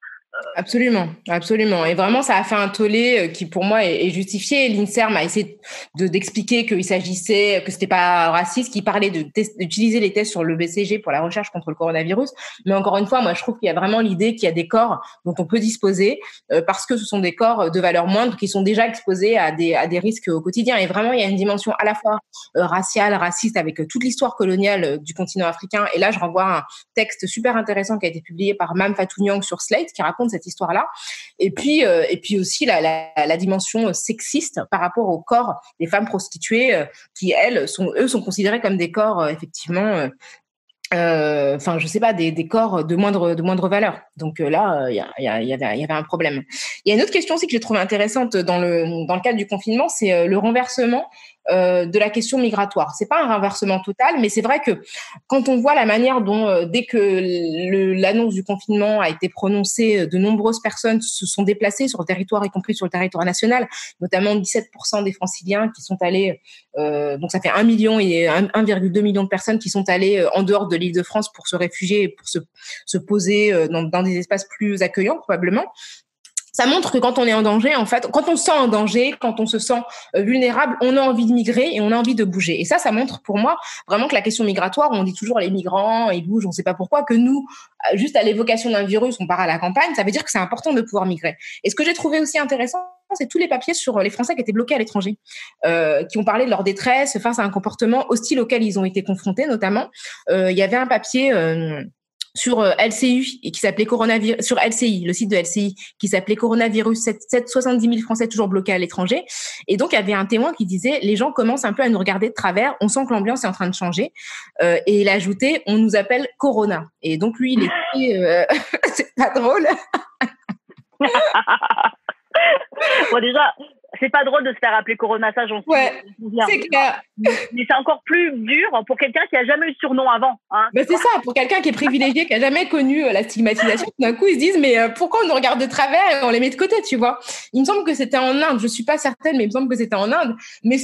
S2: Absolument, absolument. Et vraiment, ça a fait un tollé qui, pour moi, est justifié. L'INSERM a essayé d'expliquer qu'il s'agissait, que c'était pas raciste, qu'il parlait d'utiliser les tests sur le BCG pour la recherche contre le coronavirus. Mais encore une fois, moi, je trouve qu'il y a vraiment l'idée qu'il y a des corps dont on peut disposer parce que ce sont des corps de valeur moindre qui sont déjà exposés à des risques au quotidien. Et vraiment, il y a une dimension à la fois raciale, raciste, avec toute l'histoire coloniale du continent africain. Et là, je renvoie à un texte super intéressant qui a été publié par Mame Fatou Niang sur Slate, qui raconte cette histoire-là. Et puis aussi la dimension sexiste par rapport au corps des femmes prostituées qui, elles, sont considérées comme des corps, effectivement, enfin, je sais pas, des corps de moindre valeur. Donc là, il y avait un problème. Il y a une autre question aussi que j'ai trouvée intéressante dans le cadre du confinement, c'est le renversement de la question migratoire. C'est pas un renversement total, mais c'est vrai que quand on voit la manière dont, dès que l'annonce du confinement a été prononcée, de nombreuses personnes se sont déplacées sur le territoire, y compris sur le territoire national, notamment 17% des Franciliens qui sont allés, donc ça fait 1 million et 1,2 million de personnes qui sont allées en dehors de l'Île-de-France pour se réfugier, pour se poser dans des espaces plus accueillants probablement. Ça montre que quand on est en danger, en fait, quand on se sent en danger, quand on se sent vulnérable, on a envie de migrer et on a envie de bouger. Et ça montre pour moi vraiment que la question migratoire, on dit toujours les migrants, ils bougent, on ne sait pas pourquoi, que nous, juste à l'évocation d'un virus, on part à la campagne, ça veut dire que c'est important de pouvoir migrer. Et ce que j'ai trouvé aussi intéressant, c'est tous les papiers sur les Français qui étaient bloqués à l'étranger, qui ont parlé de leur détresse face à un comportement hostile auquel ils ont été confrontés, notamment. Il y avait un papier... sur LCI qui s'appelait coronavirus, sur LCI, le site de LCI qui s'appelait coronavirus, 70 000 Français toujours bloqués à l'étranger. Et donc, il y avait un témoin qui disait, les gens commencent un peu à nous regarder de travers, on sent que l'ambiance est en train de changer. Et il a ajouté, on nous appelle Corona. Et donc, lui, il était, c'est pas drôle.
S1: Bon, déjà, c'est pas drôle de se faire appeler Corona, ça j'en
S2: souviens. C'est clair.
S1: Mais c'est encore plus dur pour quelqu'un qui a jamais eu de surnom avant. Hein,
S2: c'est ça, pour quelqu'un qui est privilégié, qui a jamais connu la stigmatisation, d'un coup ils se disent mais pourquoi on nous regarde de travers et on les met de côté, tu vois. Il me semble que c'était en Inde, je suis pas certaine, mais il me semble que c'était en Inde. Mais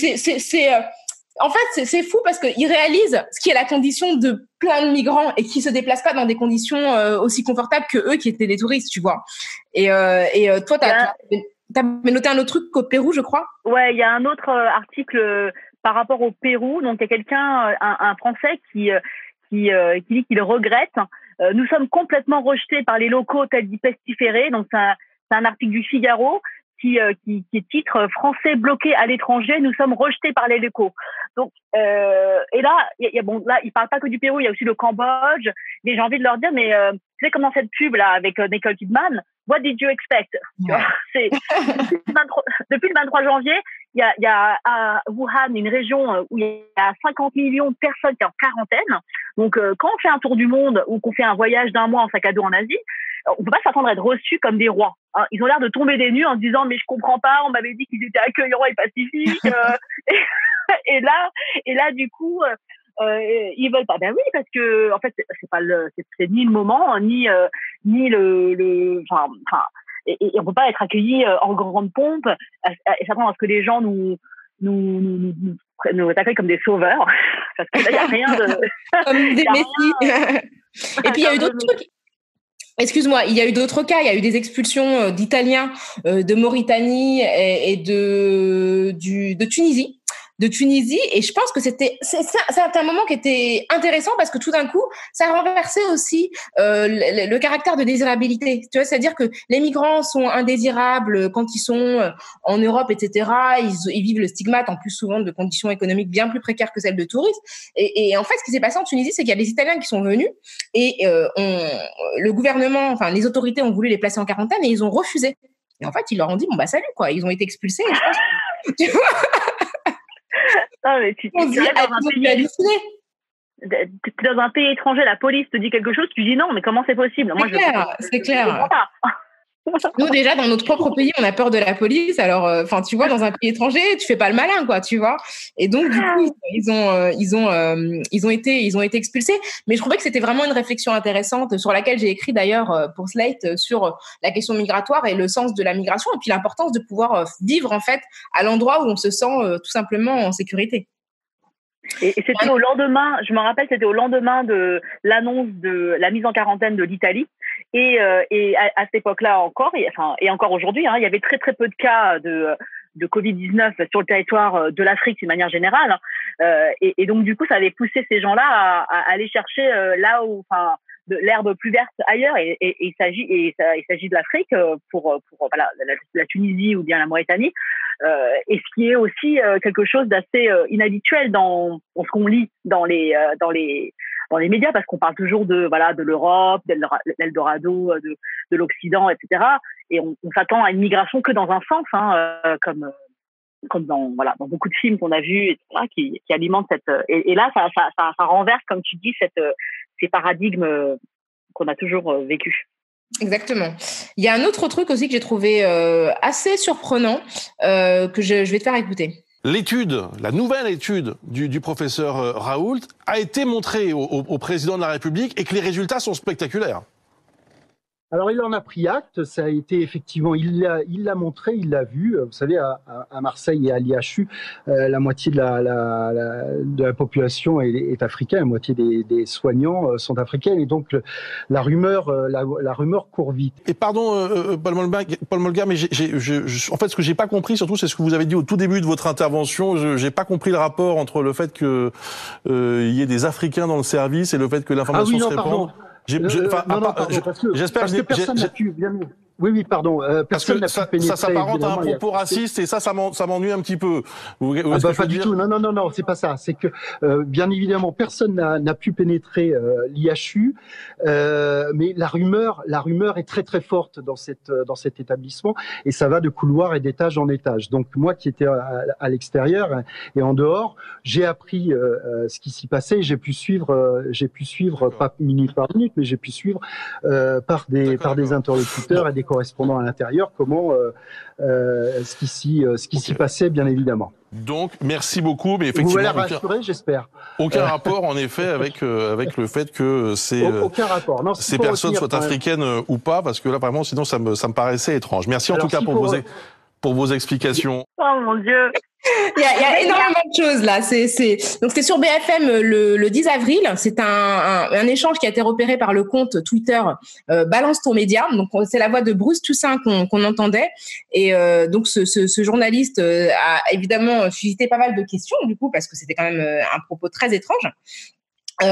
S2: en fait, c'est fou parce qu'ils réalisent ce qui est la condition de plein de migrants et qui se déplacent pas dans des conditions aussi confortables que eux qui étaient des touristes, tu vois. Et toi, t'as noté un autre truc au Pérou, je crois.
S1: Ouais, il y a un autre article par rapport au Pérou. Donc, il y a quelqu'un, un Français qui dit qu'il regrette. Nous sommes complètement rejetés par les locaux tels dit pestiférés. Donc, c'est un article du Figaro qui titre Français bloqués à l'étranger, nous sommes rejetés par les locaux. Donc et là là il parle pas que du Pérou, il y a aussi le Cambodge. Mais j'ai envie de leur dire mais tu sais comme dans cette pub là avec Nicole Kidman, what did you expect? Tu vois, c'est depuis le 23 janvier, il y a à Wuhan une région où il y a 50 millions de personnes qui sont en quarantaine. Donc quand on fait un tour du monde ou qu'on fait un voyage d'un mois en sac à dos en Asie, on peut pas s'attendre à être reçus comme des rois. Hein. Ils ont l'air de tomber des nues en se disant mais je comprends pas, on m'avait dit qu'ils étaient accueillants et pacifiques. Et là du coup ils veulent pas. Ben oui, parce que en fait c'est ni le moment ni le enfin et on peut pas être accueillis en grande pompe et s'attendre à ce que les gens nous accueillent comme des sauveurs parce que là il y a rien de
S2: comme des messies. Et puis il y a eu d'autres trucs. Excuse-moi, il y a eu d'autres cas. Il y a eu des expulsions d'Italiens, de Mauritanie et de Tunisie. de Tunisie. Et je pense que c'est un moment qui était intéressant parce que tout d'un coup, ça renversait aussi le caractère de désirabilité. Tu vois, c'est-à-dire que les migrants sont indésirables quand ils sont en Europe, etc. Ils vivent le stigmate, en plus souvent de conditions économiques bien plus précaires que celles de touristes. Et en fait, ce qui s'est passé en Tunisie, c'est qu'il y a des Italiens qui sont venus et le gouvernement, enfin les autorités ont voulu les placer en quarantaine et ils ont refusé. Et en fait, ils leur ont dit bon bah salut quoi. Ils ont été expulsés. Et je pense que, tu vois,
S1: Non, mais tu
S2: on se dit
S1: dans un pays étranger, la police te dit quelque chose, tu dis non, mais comment c'est possible? Moi,
S2: c'est clair. Nous, déjà, dans notre propre pays, on a peur de la police. Alors, enfin, tu vois, dans un pays étranger, tu fais pas le malin, quoi, tu vois. Et donc, du coup, ils ont été expulsés. Mais je trouvais que c'était vraiment une réflexion intéressante sur laquelle j'ai écrit d'ailleurs pour Slate sur la question migratoire et le sens de la migration et puis l'importance de pouvoir vivre, en fait, à l'endroit où on se sent tout simplement en sécurité.
S1: Et c'était au lendemain, je me rappelle, c'était au lendemain de l'annonce de la mise en quarantaine de l'Italie. Et à cette époque-là encore, et encore aujourd'hui, il y avait très très peu de cas de Covid-19 sur le territoire de l'Afrique d'une manière générale. Et donc du coup, ça avait poussé ces gens-là à aller chercher là où, de l'herbe plus verte ailleurs. Et il s'agit de l'Afrique pour voilà, la Tunisie ou bien la Mauritanie. Et ce qui est aussi quelque chose d'assez inhabituel dans ce qu'on lit dans les médias, parce qu'on parle toujours de l'Europe, d'Eldorado, de l'Occident, etc. Et on s'attend à une migration que dans un sens, comme dans beaucoup de films qu'on a vus, etc., qui alimentent cette. Et là, ça renverse, comme tu dis, ces paradigmes qu'on a toujours vécus.
S2: Exactement. Il y a un autre truc aussi que j'ai trouvé assez surprenant que je vais te faire écouter.
S8: La nouvelle étude du professeur Raoult a été montrée au président de la République et que les résultats sont spectaculaires.
S9: Alors il en a pris acte, ça a été effectivement, il l'a montré, il l'a vu. Vous savez, à Marseille et à l'IHU, la moitié de la population est africaine, la moitié des soignants sont africains, et donc la rumeur court vite.
S8: Et pardon, Paul Molgar, mais en fait, ce que j'ai pas compris, surtout, c'est ce que vous avez dit au tout début de votre intervention. J'ai pas compris le rapport entre le fait que y ait des Africains dans le service et le fait que l'information se répande.
S9: J'espère que personne n'a pu, bien mieux. Oui, pardon. Personne n'a pu pénétrer.
S8: Ça s'apparente à un propos raciste et ça m'ennuie un petit peu.
S9: Pas du tout. Non, c'est pas ça. C'est que, bien évidemment, personne n'a pu pénétrer l'IHU, mais la rumeur est très très forte dans cet établissement et ça va de couloir et d'étage en étage. Donc moi qui étais à l'extérieur et en dehors, j'ai appris ce qui s'y passait. J'ai pu suivre pas minute par minute, mais j'ai pu suivre par des interlocuteurs et des correspondants à l'intérieur comment ce qui s'y passait, bien évidemment.
S8: Donc merci beaucoup, mais effectivement
S9: vous allez rassurer, j'espère.
S8: Aucun rapport en effet avec le fait que
S9: aucun rapport. Non,
S8: ces personnes soient africaines ou pas, parce que là vraiment sinon ça me paraissait étrange. Merci en tout cas pour vos explications.
S1: Oh mon Dieu.
S2: Il y a énormément de choses là. Donc c'était sur BFM le 10 avril. C'est un échange qui a été repéré par le compte Twitter Balance ton média. Donc c'est la voix de Bruce Toussaint qu'on entendait. Et donc ce journaliste a évidemment suscité pas mal de questions du coup parce que c'était quand même un propos très étrange. Qui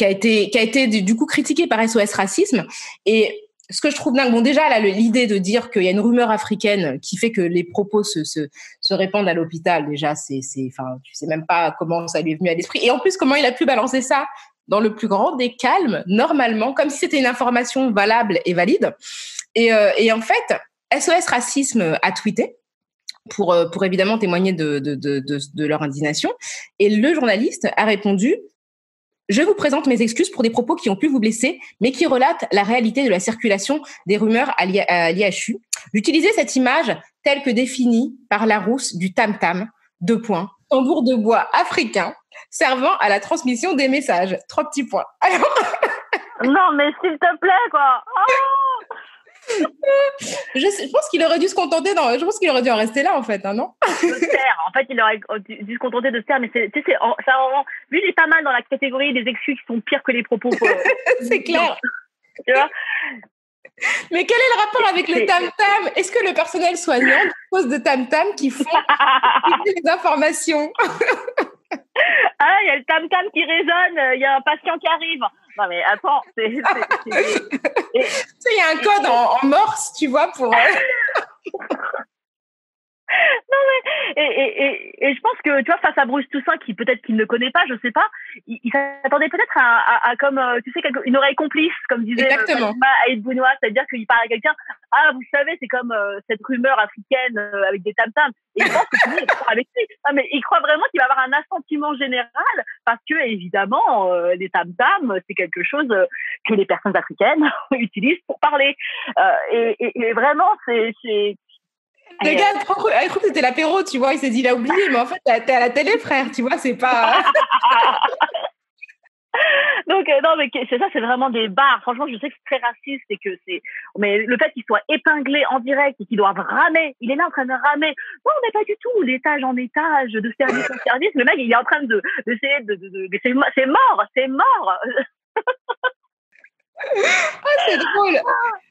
S2: a été du coup critiqué par SOS Racisme. Et ce que je trouve dingue, bon déjà là, l'idée de dire qu'il y a une rumeur africaine qui fait que les propos se répandent à l'hôpital, déjà enfin tu sais même pas comment ça lui est venu à l'esprit, et en plus comment il a pu balancer ça dans le plus grand des calmes, normalement, comme si c'était une information valable et valide. Et en fait, SOS Racisme a tweeté pour évidemment témoigner de leur indignation, et le journaliste a répondu: je vous présente mes excuses pour des propos qui ont pu vous blesser, mais qui relatent la réalité de la circulation des rumeurs à l'IHU. J'utilisais cette image telle que définie par Larousse du tam-tam, tambour de bois africain, servant à la transmission des messages. 3 petits points. Alors...
S1: Non, mais s'il te plaît, quoi. Oh
S2: je pense qu'il aurait dû se contenter je pense qu'il aurait dû en rester là, en fait, hein, non?
S1: De se taire. En fait, il aurait dû se contenter de se taire, mais lui, il est pas mal dans la catégorie des excuses qui sont pires que les propos.
S2: C'est clair.
S1: Tu vois?
S2: Mais quel est le rapport avec le tam-tam? Est-ce que le personnel soignant dispose de tam-tam qui font les informations?
S1: Ah, il y a le tam-tam qui résonne, il y a un patient qui arrive. Non, mais attends,
S2: tu sais, il y a un code en morse, tu vois, pour...
S1: Non, mais et je pense que, tu vois, face à Bruce Toussaint, qui peut-être qu'il ne connaît pas, je sais pas, il s'attendait peut-être à comme, tu sais, une oreille complice, comme disait Aïd Bounoua, c'est-à-dire qu'il parle à quelqu'un, ah, vous savez, c'est comme cette rumeur africaine avec des tam-tams. Et il pense que tout le monde est d'accord avec lui. Non, mais il croit vraiment qu'il va avoir un assentiment général, parce que, évidemment, les tam-tams, c'est quelque chose que les personnes africaines utilisent pour parler. Et vraiment, c'est
S2: le gars, il croit que c'était l'apéro, tu vois, il s'est dit, il a oublié, mais en fait, t'es à la télé, frère, tu vois, c'est pas...
S1: Donc, non, mais c'est ça, c'est vraiment des barres. Franchement, je sais que c'est très raciste et que mais le fait qu'il soit épinglé en direct et qu'il doive ramer, il est là en train de ramer. Non, on n'est pas du tout d'étage en étage, de service en service. Le mec, il est en train d'essayer c'est mort.
S2: Ah, c'est drôle.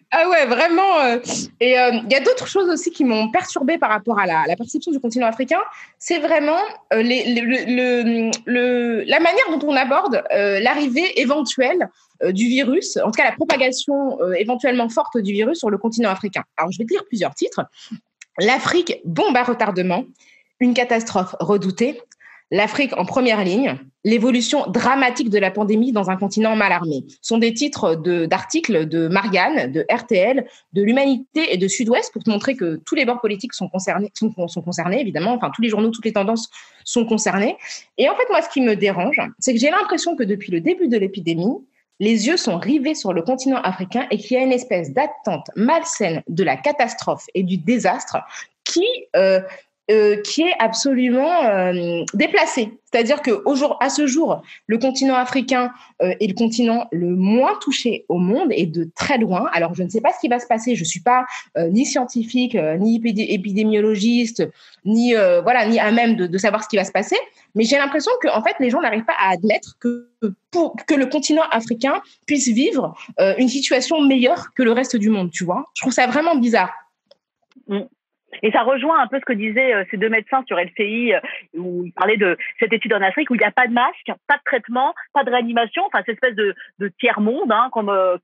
S2: Ah ouais, vraiment. Et il y a d'autres choses aussi qui m'ont perturbée par rapport à la perception du continent africain. C'est vraiment la manière dont on aborde l'arrivée éventuelle du virus, en tout cas la propagation éventuellement forte du virus sur le continent africain. Alors, je vais te lire plusieurs titres. L'Afrique, bombe à retardement, une catastrophe redoutée. L'Afrique en première ligne, l'évolution dramatique de la pandémie dans un continent mal armé. Ce sont des titres d'articles de Marianne, de RTL, de l'Humanité et de Sud-Ouest pour te montrer que tous les bords politiques sont concernés, évidemment. Enfin, tous les journaux, toutes les tendances sont concernées. Et en fait, moi, ce qui me dérange, c'est que j'ai l'impression que depuis le début de l'épidémie, les yeux sont rivés sur le continent africain et qu'il y a une espèce d'attente malsaine de la catastrophe et du désastre qui est absolument déplacé. C'est-à-dire qu'à ce jour, le continent africain est le continent le moins touché au monde et de très loin. Alors, je ne sais pas ce qui va se passer. Je ne suis pas ni scientifique, ni épidémiologiste, ni à même de savoir ce qui va se passer. Mais j'ai l'impression que, en fait, les gens n'arrivent pas à admettre que le continent africain puisse vivre une situation meilleure que le reste du monde, tu vois. Je trouve ça vraiment bizarre.
S1: Et ça rejoint un peu ce que disaient ces deux médecins sur LCI, où ils parlaient de cette étude en Afrique où il n'y a pas de masque, pas de traitement, pas de réanimation, enfin cette espèce de tiers-monde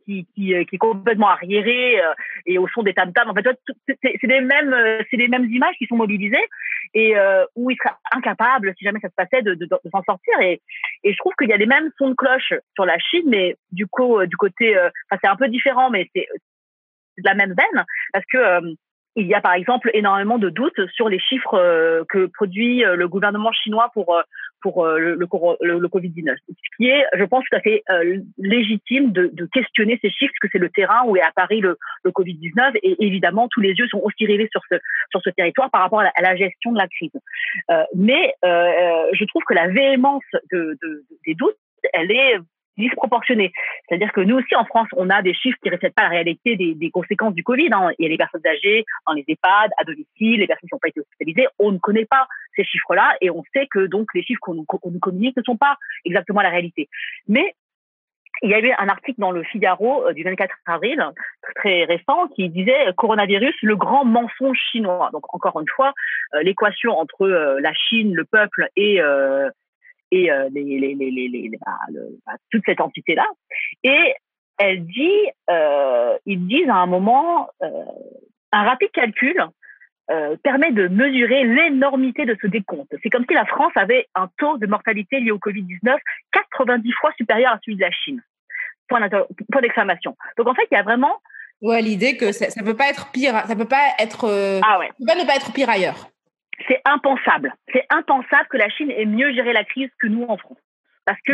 S1: qui est complètement arriéré et au son des tam-tams. En fait, c'est les mêmes images qui sont mobilisées et où ils seraient incapables, si jamais ça se passait, de s'en sortir. Et je trouve qu'il y a les mêmes sons de cloche sur la Chine, mais du côté, c'est un peu différent, mais c'est de la même veine, parce que il y a par exemple énormément de doutes sur les chiffres que produit le gouvernement chinois pour le Covid-19. Ce qui est, je pense, tout à fait légitime de questionner ces chiffres, parce que c'est le terrain où est apparu le Covid-19 et évidemment tous les yeux sont aussi rivés sur ce territoire par rapport à la gestion de la crise. Mais je trouve que la véhémence des doutes, elle est disproportionnée. C'est-à-dire que nous aussi, en France, on a des chiffres qui ne reflètent pas la réalité des conséquences du Covid. Il y a les personnes âgées dans les EHPAD, à domicile, les personnes qui n'ont pas été hospitalisées. On ne connaît pas ces chiffres-là et on sait que donc les chiffres qu'on nous communique ne sont pas exactement la réalité. Mais il y avait un article dans le Figaro du 24 avril, très récent, qui disait « Coronavirus, le grand mensonge chinois ». Donc, encore une fois, l'équation entre la Chine, le peuple et toute cette entité-là. Et ils disent à un moment, un rapide calcul permet de mesurer l'énormité de ce décompte. C'est comme si la France avait un taux de mortalité lié au Covid-19 90 fois supérieur à celui de la Chine. Point d'exclamation. Donc en fait, il y a vraiment...
S2: Ouais, l'idée que ça ne peut pas être pire, ça peut pas être... ça peut pas ne pas être pire ailleurs.
S1: C'est impensable. C'est impensable que la Chine ait mieux géré la crise que nous en France. Parce que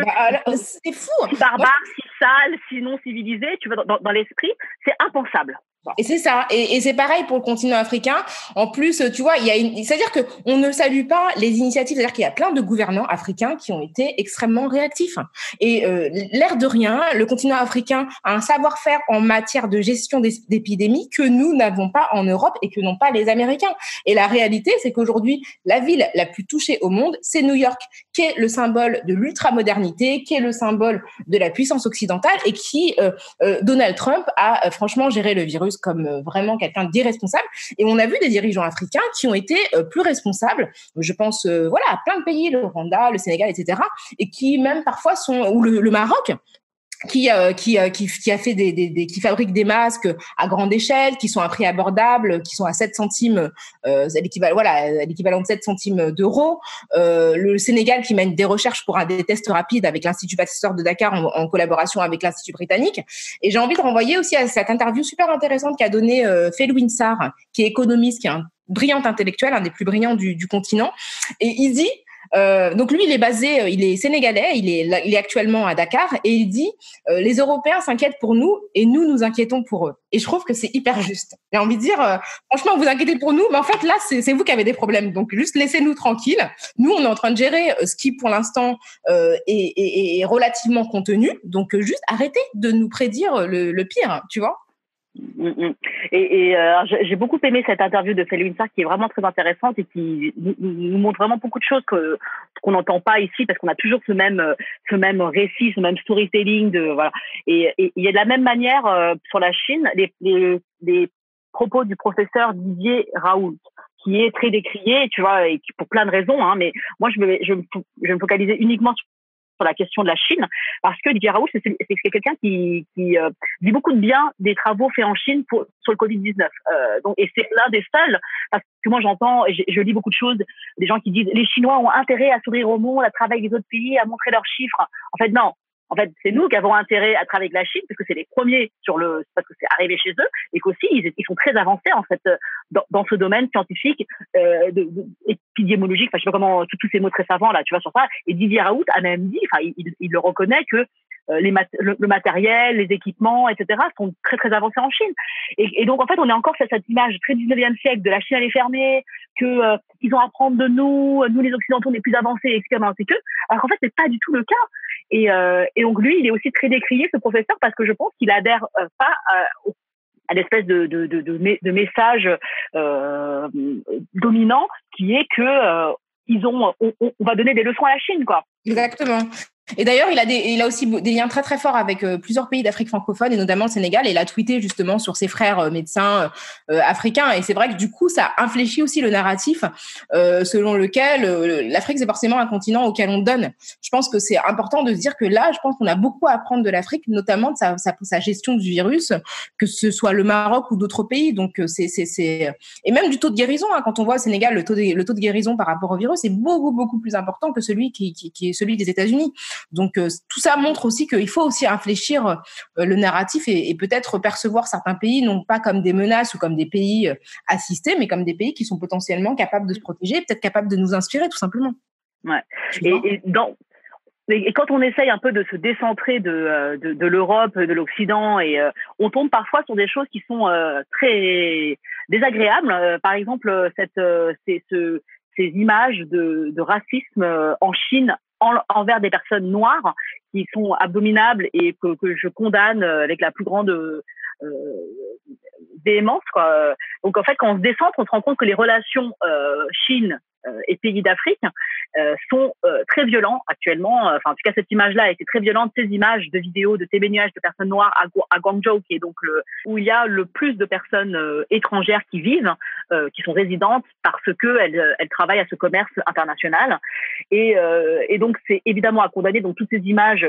S2: c'est fou.
S1: Si barbare, si sale, si non civilisé, tu vois, dans l'esprit, c'est impensable. quoi.
S2: Et c'est ça. Et c'est pareil pour le continent africain. En plus, tu vois, c'est-à-dire que on ne salue pas les initiatives. C'est-à-dire qu'il y a plein de gouvernants africains qui ont été extrêmement réactifs. Et l'air de rien, le continent africain a un savoir-faire en matière de gestion d'épidémies que nous n'avons pas en Europe et que n'ont pas les Américains. Et la réalité, c'est qu'aujourd'hui, la ville la plus touchée au monde, c'est New York, qui est le symbole de l'ultramodernité, qui est le symbole de la puissance occidentale et qui, Donald Trump a franchement géré le virus comme vraiment quelqu'un d'irresponsable. Et on a vu des dirigeants africains qui ont été plus responsables. Je pense, voilà, à plein de pays, le Rwanda, le Sénégal, etc. Et qui même parfois ou le Maroc, qui fait qui fabrique des masques à grande échelle, qui sont à prix abordable, qui sont à 7 centimes, l'équivalent de 7 centimes d'euros. Le Sénégal qui mène des recherches pour des tests rapides avec l'Institut Pasteur de Dakar en collaboration avec l'Institut britannique. Et j'ai envie de renvoyer aussi à cette interview super intéressante qu'a donnée Felwine Sarr, qui est économiste, qui est un brillant intellectuel, un des plus brillants du continent. Et il dit, donc lui, il est sénégalais, il est actuellement à Dakar et il dit les Européens s'inquiètent pour nous et nous nous inquiétons pour eux. Et je trouve que c'est hyper juste. J'ai envie de dire, franchement, vous inquiétez pour nous, mais en fait là, c'est vous qui avez des problèmes. Donc juste laissez-nous tranquilles. Nous, on est en train de gérer ce qui, pour l'instant, est relativement contenu. Donc juste arrêtez de nous prédire le pire, tu vois.
S1: Et j'ai beaucoup aimé cette interview de Felwine Sarr qui est vraiment très intéressante et qui nous montre vraiment beaucoup de choses qu'on n'entend pas ici parce qu'on a toujours ce même récit, ce même storytelling voilà. Et il y a de la même manière sur la Chine les propos du professeur Didier Raoult qui est très décrié, tu vois, et qui, pour plein de raisons, hein, mais moi je vais me focaliser uniquement sur la question de la Chine, parce que Didier Raoult, c'est quelqu'un qui dit beaucoup de bien des travaux faits en Chine sur le Covid-19. Et c'est l'un des seuls, parce que moi j'entends, et je lis beaucoup de choses, des gens qui disent les Chinois ont intérêt à s'ouvrir au monde, à travailler avec les autres pays, à montrer leurs chiffres. En fait, non. En fait, c'est nous qui avons intérêt à travailler avec la Chine, parce que c'est les premiers parce que c'est arrivé chez eux, et qu'aussi, ils sont très avancés, en fait, dans ce domaine scientifique, épidémiologique, je sais pas comment, tous ces mots très savants, là, tu vois, sur ça. Et Didier Raoult a même dit, il le reconnaît que le matériel, les équipements, etc., sont très, très avancés en Chine. Et donc, en fait, on est encore sur cette image très 19e siècle de la Chine, elle est fermée, qu'ils ont à apprendre de nous les Occidentaux, on est plus avancés, expérimentés qu'eux. Alors qu'en fait, c'est pas du tout le cas. Et donc, lui, il est aussi très décrié, ce professeur, parce que je pense qu'il adhère pas à l'espèce de message dominant qui est que on va donner des leçons à la Chine, quoi.
S2: Exactement. Et d'ailleurs, il a aussi des liens très très forts avec plusieurs pays d'Afrique francophone et notamment le Sénégal. Et il a tweeté justement sur ses frères médecins africains. Et c'est vrai que du coup, ça infléchit aussi le narratif selon lequel l'Afrique c'est forcément un continent auquel on donne. Je pense que c'est important de se dire que là, je pense qu'on a beaucoup à apprendre de l'Afrique, notamment de sa gestion du virus, que ce soit le Maroc ou d'autres pays. Donc et même du taux de guérison. Hein, quand on voit au Sénégal, le taux de guérison par rapport au virus est beaucoup plus important que celui qui est celui des États-Unis. Donc tout ça montre aussi qu'il faut aussi infléchir le narratif et peut-être percevoir certains pays non pas comme des menaces ou comme des pays assistés, mais comme des pays qui sont potentiellement capables de se protéger, peut-être capables de nous inspirer tout simplement.
S1: Ouais. Et quand on essaye un peu de se décentrer de l'Europe, de l'Occident, et on tombe parfois sur des choses qui sont très désagréables. Par exemple, ces images de racisme en Chine envers des personnes noires qui sont abominables et que je condamne avec la plus grande véhémence, quoi. Donc en fait, quand on se décentre, on se rend compte que les relations Chine et pays d'Afrique sont très violents actuellement. En tout cas, cette image-là a été très violente. Ces images de vidéos de témoignages de personnes noires à Guangzhou, qui est donc où il y a le plus de personnes étrangères qui vivent, qui sont résidentes parce que elles travaillent à ce commerce international. Et donc, c'est évidemment à condamner. Donc, toutes ces images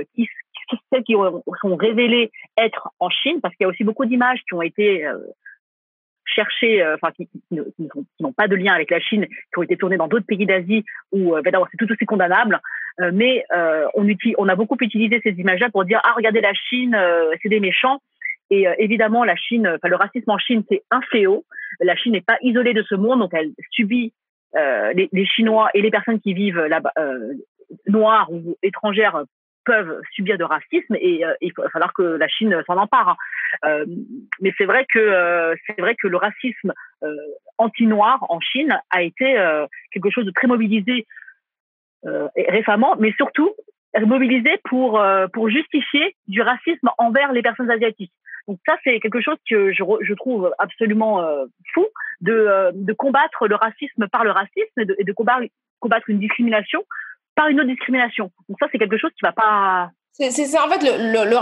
S1: celles qui sont révélées être en Chine, parce qu'il y a aussi beaucoup d'images qui ont été chercher, qui n'ont pas de lien avec la Chine, qui ont été tournés dans d'autres pays d'Asie où d'abord c'est tout aussi condamnable, mais on a beaucoup utilisé ces images-là pour dire regardez la Chine, c'est des méchants. Et évidemment la Chine, le racisme en Chine c'est un fléau. La Chine n'est pas isolée de ce monde, donc elle subit les Chinois et les personnes qui vivent là-bas, noires ou étrangères, peuvent subir de racisme et il va falloir que la Chine s'en empare. Mais c'est vrai que le racisme anti-noir en Chine a été quelque chose de très mobilisé récemment, mais surtout mobilisé pour justifier du racisme envers les personnes asiatiques. Donc ça, c'est quelque chose que je trouve absolument fou de combattre le racisme par le racisme et de combattre une discrimination par une autre discrimination. Donc ça, c'est quelque chose qui va pas...
S2: C'est ça, en fait,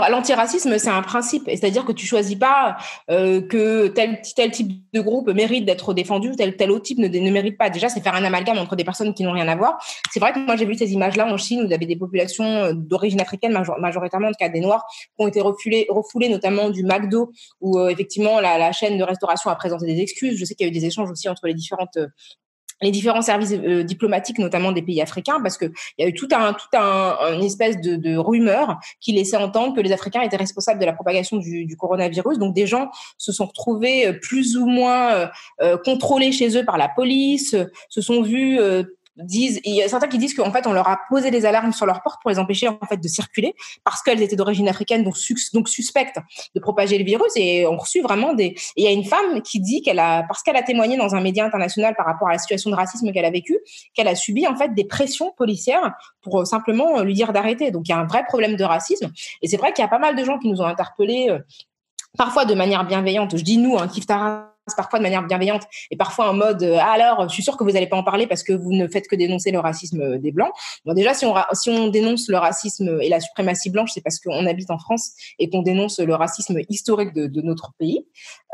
S2: l'antiracisme, c'est un principe. C'est-à-dire que tu choisis pas que tel type de groupe mérite d'être défendu, tel autre type ne mérite pas. Déjà, c'est faire un amalgame entre des personnes qui n'ont rien à voir. C'est vrai que moi, j'ai vu ces images-là en Chine où il y avait des populations d'origine africaine, majoritairement, en tout cas des Noirs, qui ont été refoulées notamment du McDo, où effectivement, la chaîne de restauration a présenté des excuses. Je sais qu'il y a eu des échanges aussi entre les différents services diplomatiques, notamment des pays africains, parce que il y a eu une espèce de rumeur qui laissait entendre que les Africains étaient responsables de la propagation du coronavirus. Donc des gens se sont retrouvés plus ou moins contrôlés chez eux par la police, se sont vus il y a certains qui disent qu'en fait on leur a posé des alarmes sur leur porte pour les empêcher en fait de circuler parce qu'elles étaient d'origine africaine, donc suspectes de propager le virus, et on reçu vraiment et il y a une femme qui dit parce qu'elle a témoigné dans un média international par rapport à la situation de racisme qu'elle a vécue, qu'elle a subi en fait des pressions policières pour simplement lui dire d'arrêter. Donc il y a un vrai problème de racisme, et c'est vrai qu'il y a pas mal de gens qui nous ont interpellés parfois de manière bienveillante. Je dis nous, Kif Taras, parfois de manière bienveillante et parfois en mode alors je suis sûre que vous n'allez pas en parler parce que vous ne faites que dénoncer le racisme des Blancs. Bon, déjà si on dénonce le racisme et la suprématie blanche, c'est parce qu'on habite en France et qu'on dénonce le racisme historique de notre pays,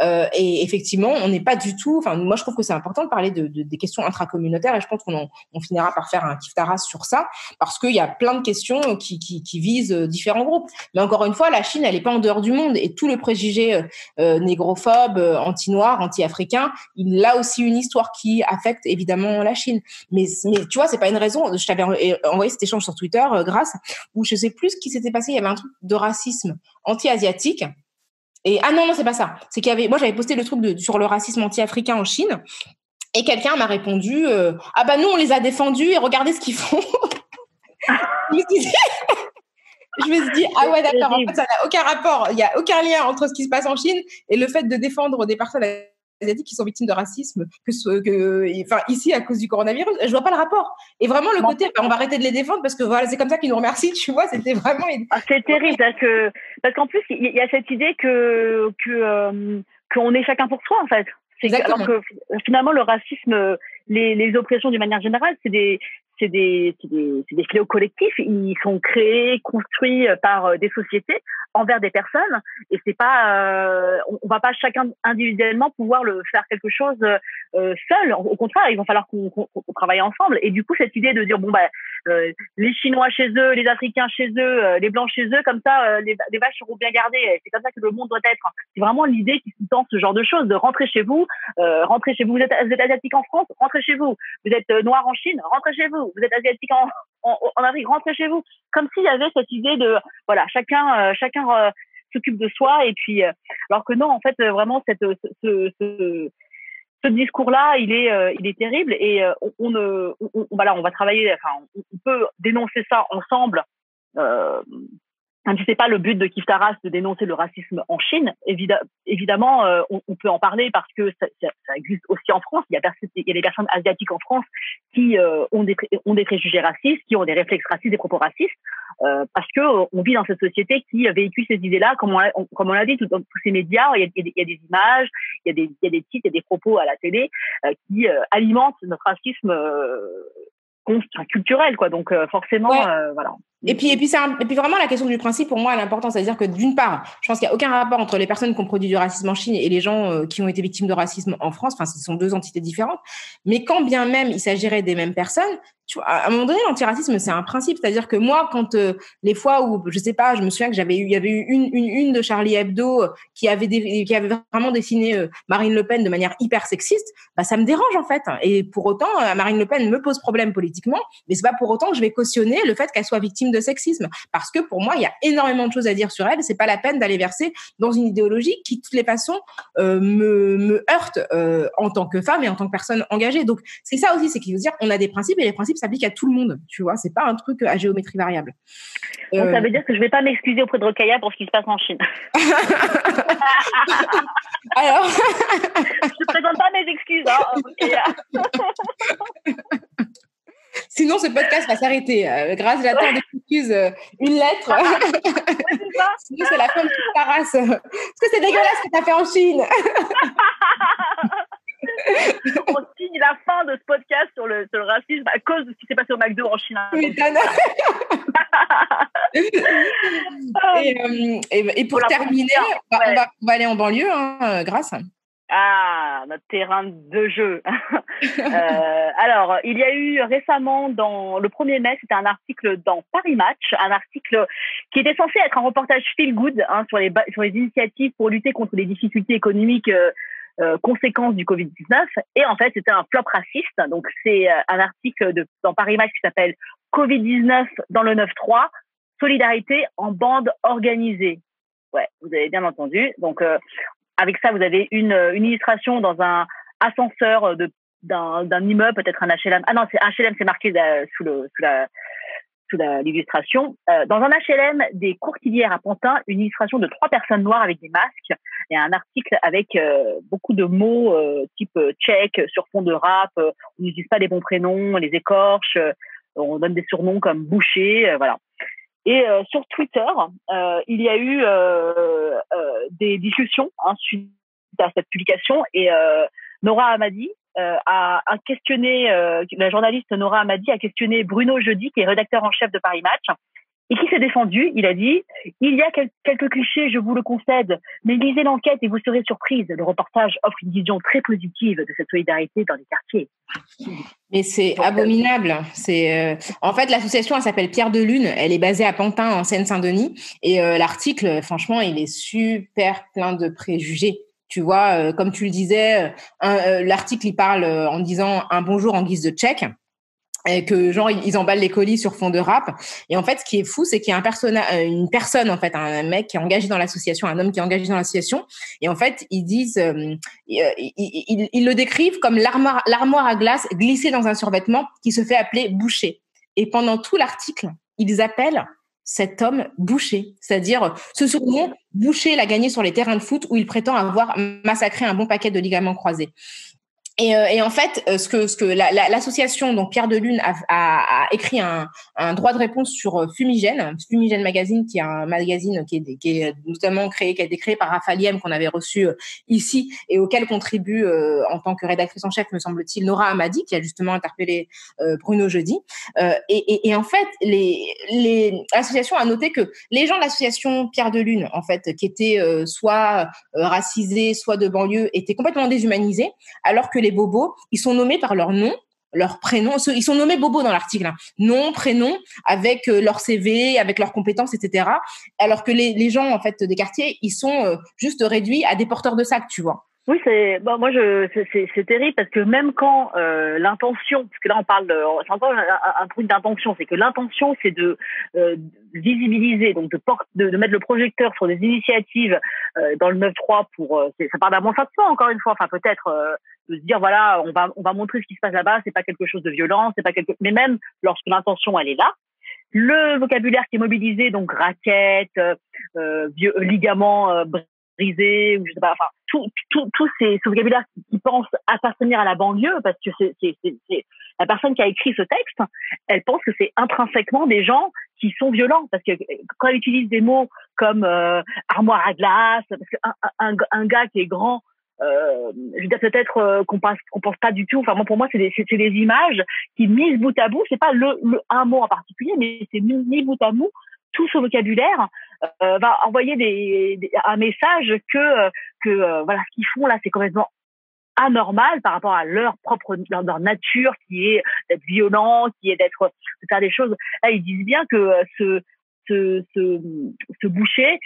S2: et effectivement on n'est pas du tout, enfin moi je trouve que c'est important de parler des questions intracommunautaires, et je pense qu'on finira par faire un Kif Taras sur ça parce qu'il y a plein de questions qui visent différents groupes. Mais encore une fois, la Chine elle n'est pas en dehors du monde, et tout le préjugé négrophobe, anti-noir, anti-africain, il a aussi une histoire qui affecte évidemment la Chine. Mais tu vois, c'est pas une raison. Je t'avais envoyé cet échange sur Twitter, Grâce, où je sais plus ce qui s'était passé. Il y avait un truc de racisme anti-asiatique. Et non, c'est pas ça. C'est moi j'avais posté le truc sur le racisme anti-africain en Chine, et quelqu'un m'a répondu ah bah nous on les a défendus et regardez ce qu'ils font. Je me suis dit, ah ouais, d'accord, en fait, ça n'a aucun rapport. Il n'y a aucun lien entre ce qui se passe en Chine et le fait de défendre des personnes asiatiques qui sont victimes de racisme, ici, à cause du coronavirus. Je vois pas le rapport. Et vraiment, le côté, on va arrêter de les défendre parce que voilà, c'est comme ça qu'ils nous remercient, tu vois, c'était vraiment...
S1: c'est terrible, parce qu'en plus, il y a cette idée qu'on est chacun pour soi, en fait. Alors que finalement, le racisme, les oppressions d'une manière générale, c'est des fléaux collectifs. Ils sont créés, construits par des sociétés envers des personnes, et c'est pas, on va pas chacun individuellement pouvoir le faire quelque chose seul. Au contraire, il va falloir qu'on travaille ensemble. Et du coup, cette idée de dire les Chinois chez eux, les Africains chez eux, les Blancs chez eux, comme ça, les vaches seront bien gardées. C'est comme ça que le monde doit être. C'est vraiment l'idée qui sous-tend ce genre de choses, de rentrer chez vous. Vous êtes asiatique en France, rentrez chez vous. Vous êtes noir en Chine, rentrez chez vous. Vous êtes asiatique en Afrique, rentrez chez vous. Comme s'il y avait cette idée de, voilà, chacun s'occupe de soi, et puis, alors que non, en fait, vraiment, ce discours-là, il est terrible, et on va travailler, on peut dénoncer ça ensemble. C'est pas le but de Kif Taras de dénoncer le racisme en Chine. Évidemment, on peut en parler parce que ça existe aussi en France. Il y a des personnes asiatiques en France qui ont des préjugés racistes, qui ont des réflexes racistes, des propos racistes, parce que on vit dans cette société qui véhicule ces idées-là, comme on l'a dit, dans tous ces médias. Il y a des images, il y a des titres, il y a des propos à la télé qui alimentent notre racisme culturel, quoi. Donc forcément, voilà.
S2: Et puis vraiment la question du principe, pour moi, elle est importante. C'est-à-dire que d'une part, je pense qu'il n'y a aucun rapport entre les personnes qui ont produit du racisme en Chine et les gens qui ont été victimes de racisme en France. Enfin, ce sont deux entités différentes. Mais quand bien même il s'agirait des mêmes personnes, tu vois, à un moment donné, l'antiracisme, c'est un principe. C'est-à-dire que moi, quand les fois où, je sais pas, je me souviens que il y avait eu une de Charlie Hebdo qui avait vraiment dessiné Marine Le Pen de manière hyper sexiste, ça me dérange en fait. Et pour autant, Marine Le Pen me pose problème politiquement, mais c'est pas pour autant que je vais cautionner le fait qu'elle soit victime de sexisme, parce que pour moi il y a énormément de choses à dire sur elle. C'est pas la peine d'aller verser dans une idéologie qui de toutes les façons me heurte en tant que femme et en tant que personne engagée. Donc c'est ça aussi, c'est qu'il faut dire on a des principes, et les principes principe s'applique à tout le monde, tu vois. C'est pas un truc à géométrie variable.
S1: Donc, ça veut dire que je vais pas m'excuser auprès de Rokhaya pour ce qui se passe en Chine.
S2: Alors,
S1: je présente pas mes excuses, Rokhaya.
S2: Sinon, ce podcast va s'arrêter. Grâce à la terre d'excuses, une lettre. Sinon, c'est la fin de toute ta race. Parce que c'est dégueulasse ce que tu as fait en Chine.
S1: On signe la fin de ce podcast sur le racisme à cause de ce qui s'est passé au McDo en Chine.
S2: Et pour terminer, on va aller en banlieue, Grâce.
S1: Ah, notre terrain de jeu. Alors, il y a eu récemment, dans le 1er mai, c'était un article dans Paris Match, un article qui était censé être un reportage feel good sur les initiatives pour lutter contre les difficultés économiques conséquences du Covid-19. Et en fait, c'était un flop raciste. Donc, c'est un article dans Paris Match qui s'appelle Covid-19 dans le 9-3, solidarité en bande organisée. Ouais, vous avez bien entendu. Donc, avec ça, vous avez une illustration dans un ascenseur d'un immeuble, peut-être un HLM. Ah non, c'est HLM, c'est marqué sous l'illustration. Dans un HLM des Courtilières à Pantin, une illustration de 3 personnes noires avec des masques et un article avec beaucoup de mots type tchèque sur fond de rap. On n'utilise pas les bons prénoms, on les écorche, on donne des surnoms comme boucher, voilà. Et sur Twitter, il y a eu des discussions suite à cette publication et Nora Hamadi a questionné, la journaliste Nora Hamadi a questionné Bruno Jeudi, qui est rédacteur en chef de Paris Match, et qui s'est défendu. Il a dit « Il y a quelques clichés, je vous le concède, mais lisez l'enquête et vous serez surprise. Le reportage offre une vision très positive de cette solidarité dans les quartiers. »
S2: Mais c'est abominable. En fait, l'association, elle s'appelle Pierre de Lune. Elle est basée à Pantin, en Seine-Saint-Denis. Et l'article, franchement, il est super plein de préjugés. Tu vois, comme tu le disais, l'article, il parle en disant un bonjour en guise de tchèque. Et que genre ils emballent les colis sur fond de rap. Et en fait, ce qui est fou, c'est qu'il y a une personne, en fait, un mec qui est engagé dans l'association, un homme qui est engagé dans l'association. Et en fait, ils disent, ils le décrivent comme l'armoire à glace glissée dans un survêtement qui se fait appeler boucher. Et pendant tout l'article, ils appellent cet homme Boucher, c'est-à-dire ce surnom, Boucher l'a gagné sur les terrains de foot où il prétend avoir massacré un bon paquet de ligaments croisés. Et en fait, ce que l'association, donc Pierre de Lune, a écrit un droit de réponse sur Fumigène Magazine, qui est un magazine qui est notamment qui a été créé par Raphaël Yem, qu'on avait reçu ici, et auquel contribue en tant que rédactrice en chef, me semble-t-il, Nora Hamadi, qui a justement interpellé Bruno Jeudi. Et en fait, l'association a noté que les gens de l'association Pierre de Lune, en fait, qui étaient soit racisés, soit de banlieue, étaient complètement déshumanisés, alors que les bobos, ils sont nommés par leur nom, leur prénom. Ils sont nommés bobos dans l'article. Nom, prénom, avec leur CV, avec leurs compétences, etc. Alors que les gens, en fait, des quartiers, ils sont juste réduits à des porteurs de sacs, tu vois.
S1: Oui, c'est terrible parce que même quand l'intention, parce que là on parle, c'est encore un truc d'intention, c'est que l'intention c'est de visibiliser, donc de mettre le projecteur sur des initiatives dans le 9-3 pour, ça part d'un bon sentiment encore une fois, enfin peut-être de se dire voilà, on va montrer ce qui se passe là-bas, c'est pas quelque chose de violent, mais même lorsque l'intention elle est là. Le vocabulaire qui est mobilisé, donc raquette, ligaments brisés, ou je sais pas, enfin tous ces vocabulaires qui pensent appartenir à la banlieue, parce que c'est la personne qui a écrit ce texte, elle pense que c'est intrinsèquement des gens qui sont violents, parce que quand elle utilise des mots comme armoire à glace, parce que un gars qui est grand, je veux dire peut-être qu'on pense pas du tout. Enfin moi pour moi c'est des images qui mises bout à bout, c'est pas un mot en particulier, mais c'est mis bout à bout. Tout ce vocabulaire va envoyer un message que voilà, ce qu'ils font là c'est complètement anormal par rapport à leur nature qui est d'être violent, qui est de faire des choses. Là ils disent bien que ce boucher,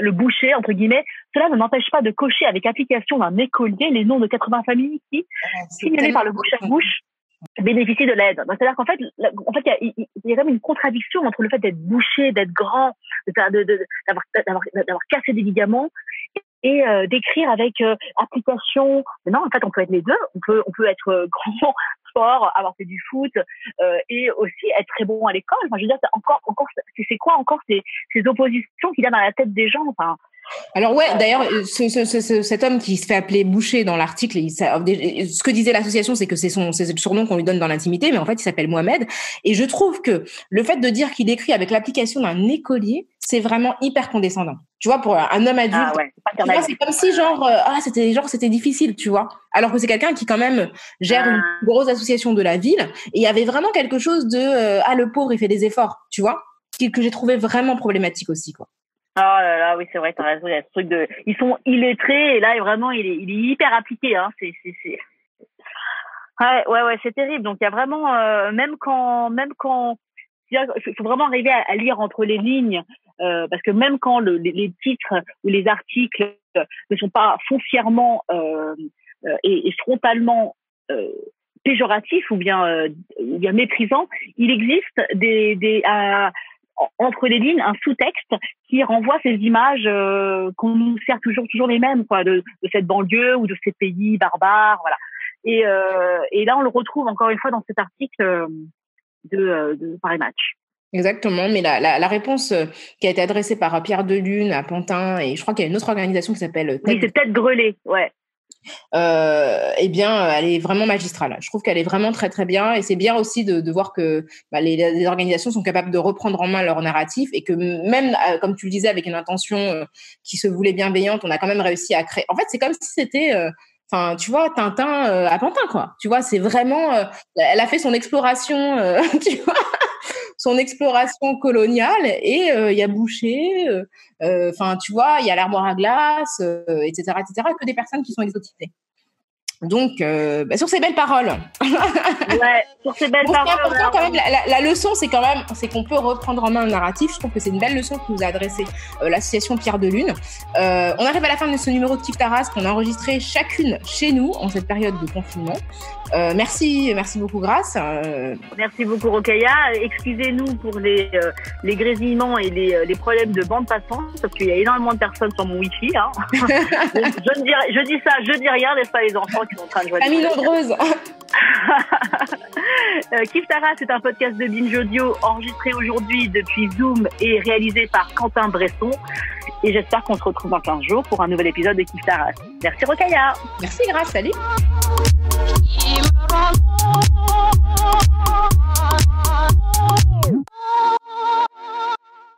S1: le boucher entre guillemets, cela ne m'empêche pas de cocher avec application d'un écolier les noms de 80 familles qui, signalés par le bouche à bouche, bénéficient de l'aide. C'est-à-dire qu'en fait, il y a quand même une contradiction entre le fait d'être bouché, d'être grand, d'avoir cassé des ligaments, et d'écrire avec application. Mais non, en fait, on peut être les deux. On peut être grand, fort, avoir fait du foot et aussi être très bon à l'école. Enfin, je veux dire, c'est quoi encore ces oppositions qu'il y a dans la tête des gens. Enfin.
S2: Alors ouais, d'ailleurs, cet homme qui se fait appeler Boucher dans l'article, ce que disait l'association, c'est que c'est le surnom qu'on lui donne dans l'intimité, mais en fait, il s'appelle Mohamed. Et je trouve que le fait de dire qu'il écrit avec l'application d'un écolier, c'est vraiment hyper condescendant. Tu vois, pour un homme adulte, c'est comme si c'était difficile, tu vois. Alors que c'est quelqu'un qui quand même gère une grosse association de la ville, et il y avait vraiment quelque chose de le pauvre, il fait des efforts, tu vois, que j'ai trouvé vraiment problématique aussi, quoi.
S1: Oh là là, oui, c'est vrai, t'as raison, il y a ce truc ils sont illettrés, et là, vraiment, il est hyper appliqué, hein, ouais, c'est terrible. Donc, il y a vraiment, même quand, il faut vraiment arriver à lire entre les lignes, parce que même quand les titres ou les articles ne sont pas foncièrement, et frontalement, péjoratifs ou bien méprisants, il existe entre les lignes, un sous-texte qui renvoie ces images qu'on nous sert toujours les mêmes, quoi, de cette banlieue ou de ces pays barbares, voilà. Et là, on le retrouve encore une fois dans cet article de Paris Match.
S2: Exactement, mais la réponse qui a été adressée par Pierre Delune à Pantin, et je crois qu'il y a une autre organisation qui s'appelle
S1: oui, c'est Tête Grelée, ouais.
S2: Eh bien, elle est vraiment magistrale. Je trouve qu'elle est vraiment très très bien, et c'est bien aussi de voir que les organisations sont capables de reprendre en main leur narratif, et que même, comme tu le disais, avec une intention qui se voulait bienveillante, on a quand même réussi à créer. En fait, c'est comme si c'était, tu vois, Tintin à Pantin, quoi. Tu vois, c'est vraiment, elle a fait son exploration, tu vois. Son exploration coloniale, et il y a Boucher, tu vois, il y a l'armoire à glace, etc., que des personnes qui sont exotisées. Donc, sur ces belles paroles.
S1: Ouais, sur ces belles paroles.
S2: C'est important quand même. La leçon, c'est qu'on peut reprendre en main le narratif. Je trouve que c'est une belle leçon que nous a adressée l'association Pierre Delune. On arrive à la fin de ce numéro de Kif Taras qu'on a enregistré chacune chez nous en cette période de confinement. Merci beaucoup Grace.
S1: Merci beaucoup Rokhaya. Excusez-nous pour les grésillements et les problèmes de bande passante, parce qu'il y a énormément de personnes sur mon Wi-Fi. Hein. je dis rien, n'est-ce pas les enfants qui sont en train de jouer.
S2: Famille nombreuse.
S1: Kif Taras, c'est un podcast de Binge Audio enregistré aujourd'hui depuis Zoom et réalisé par Quentin Bresson. Et j'espère qu'on se retrouve dans 15 jours pour un nouvel épisode de Kif Taras. Merci Rokhaya.
S2: Merci Grace, salut.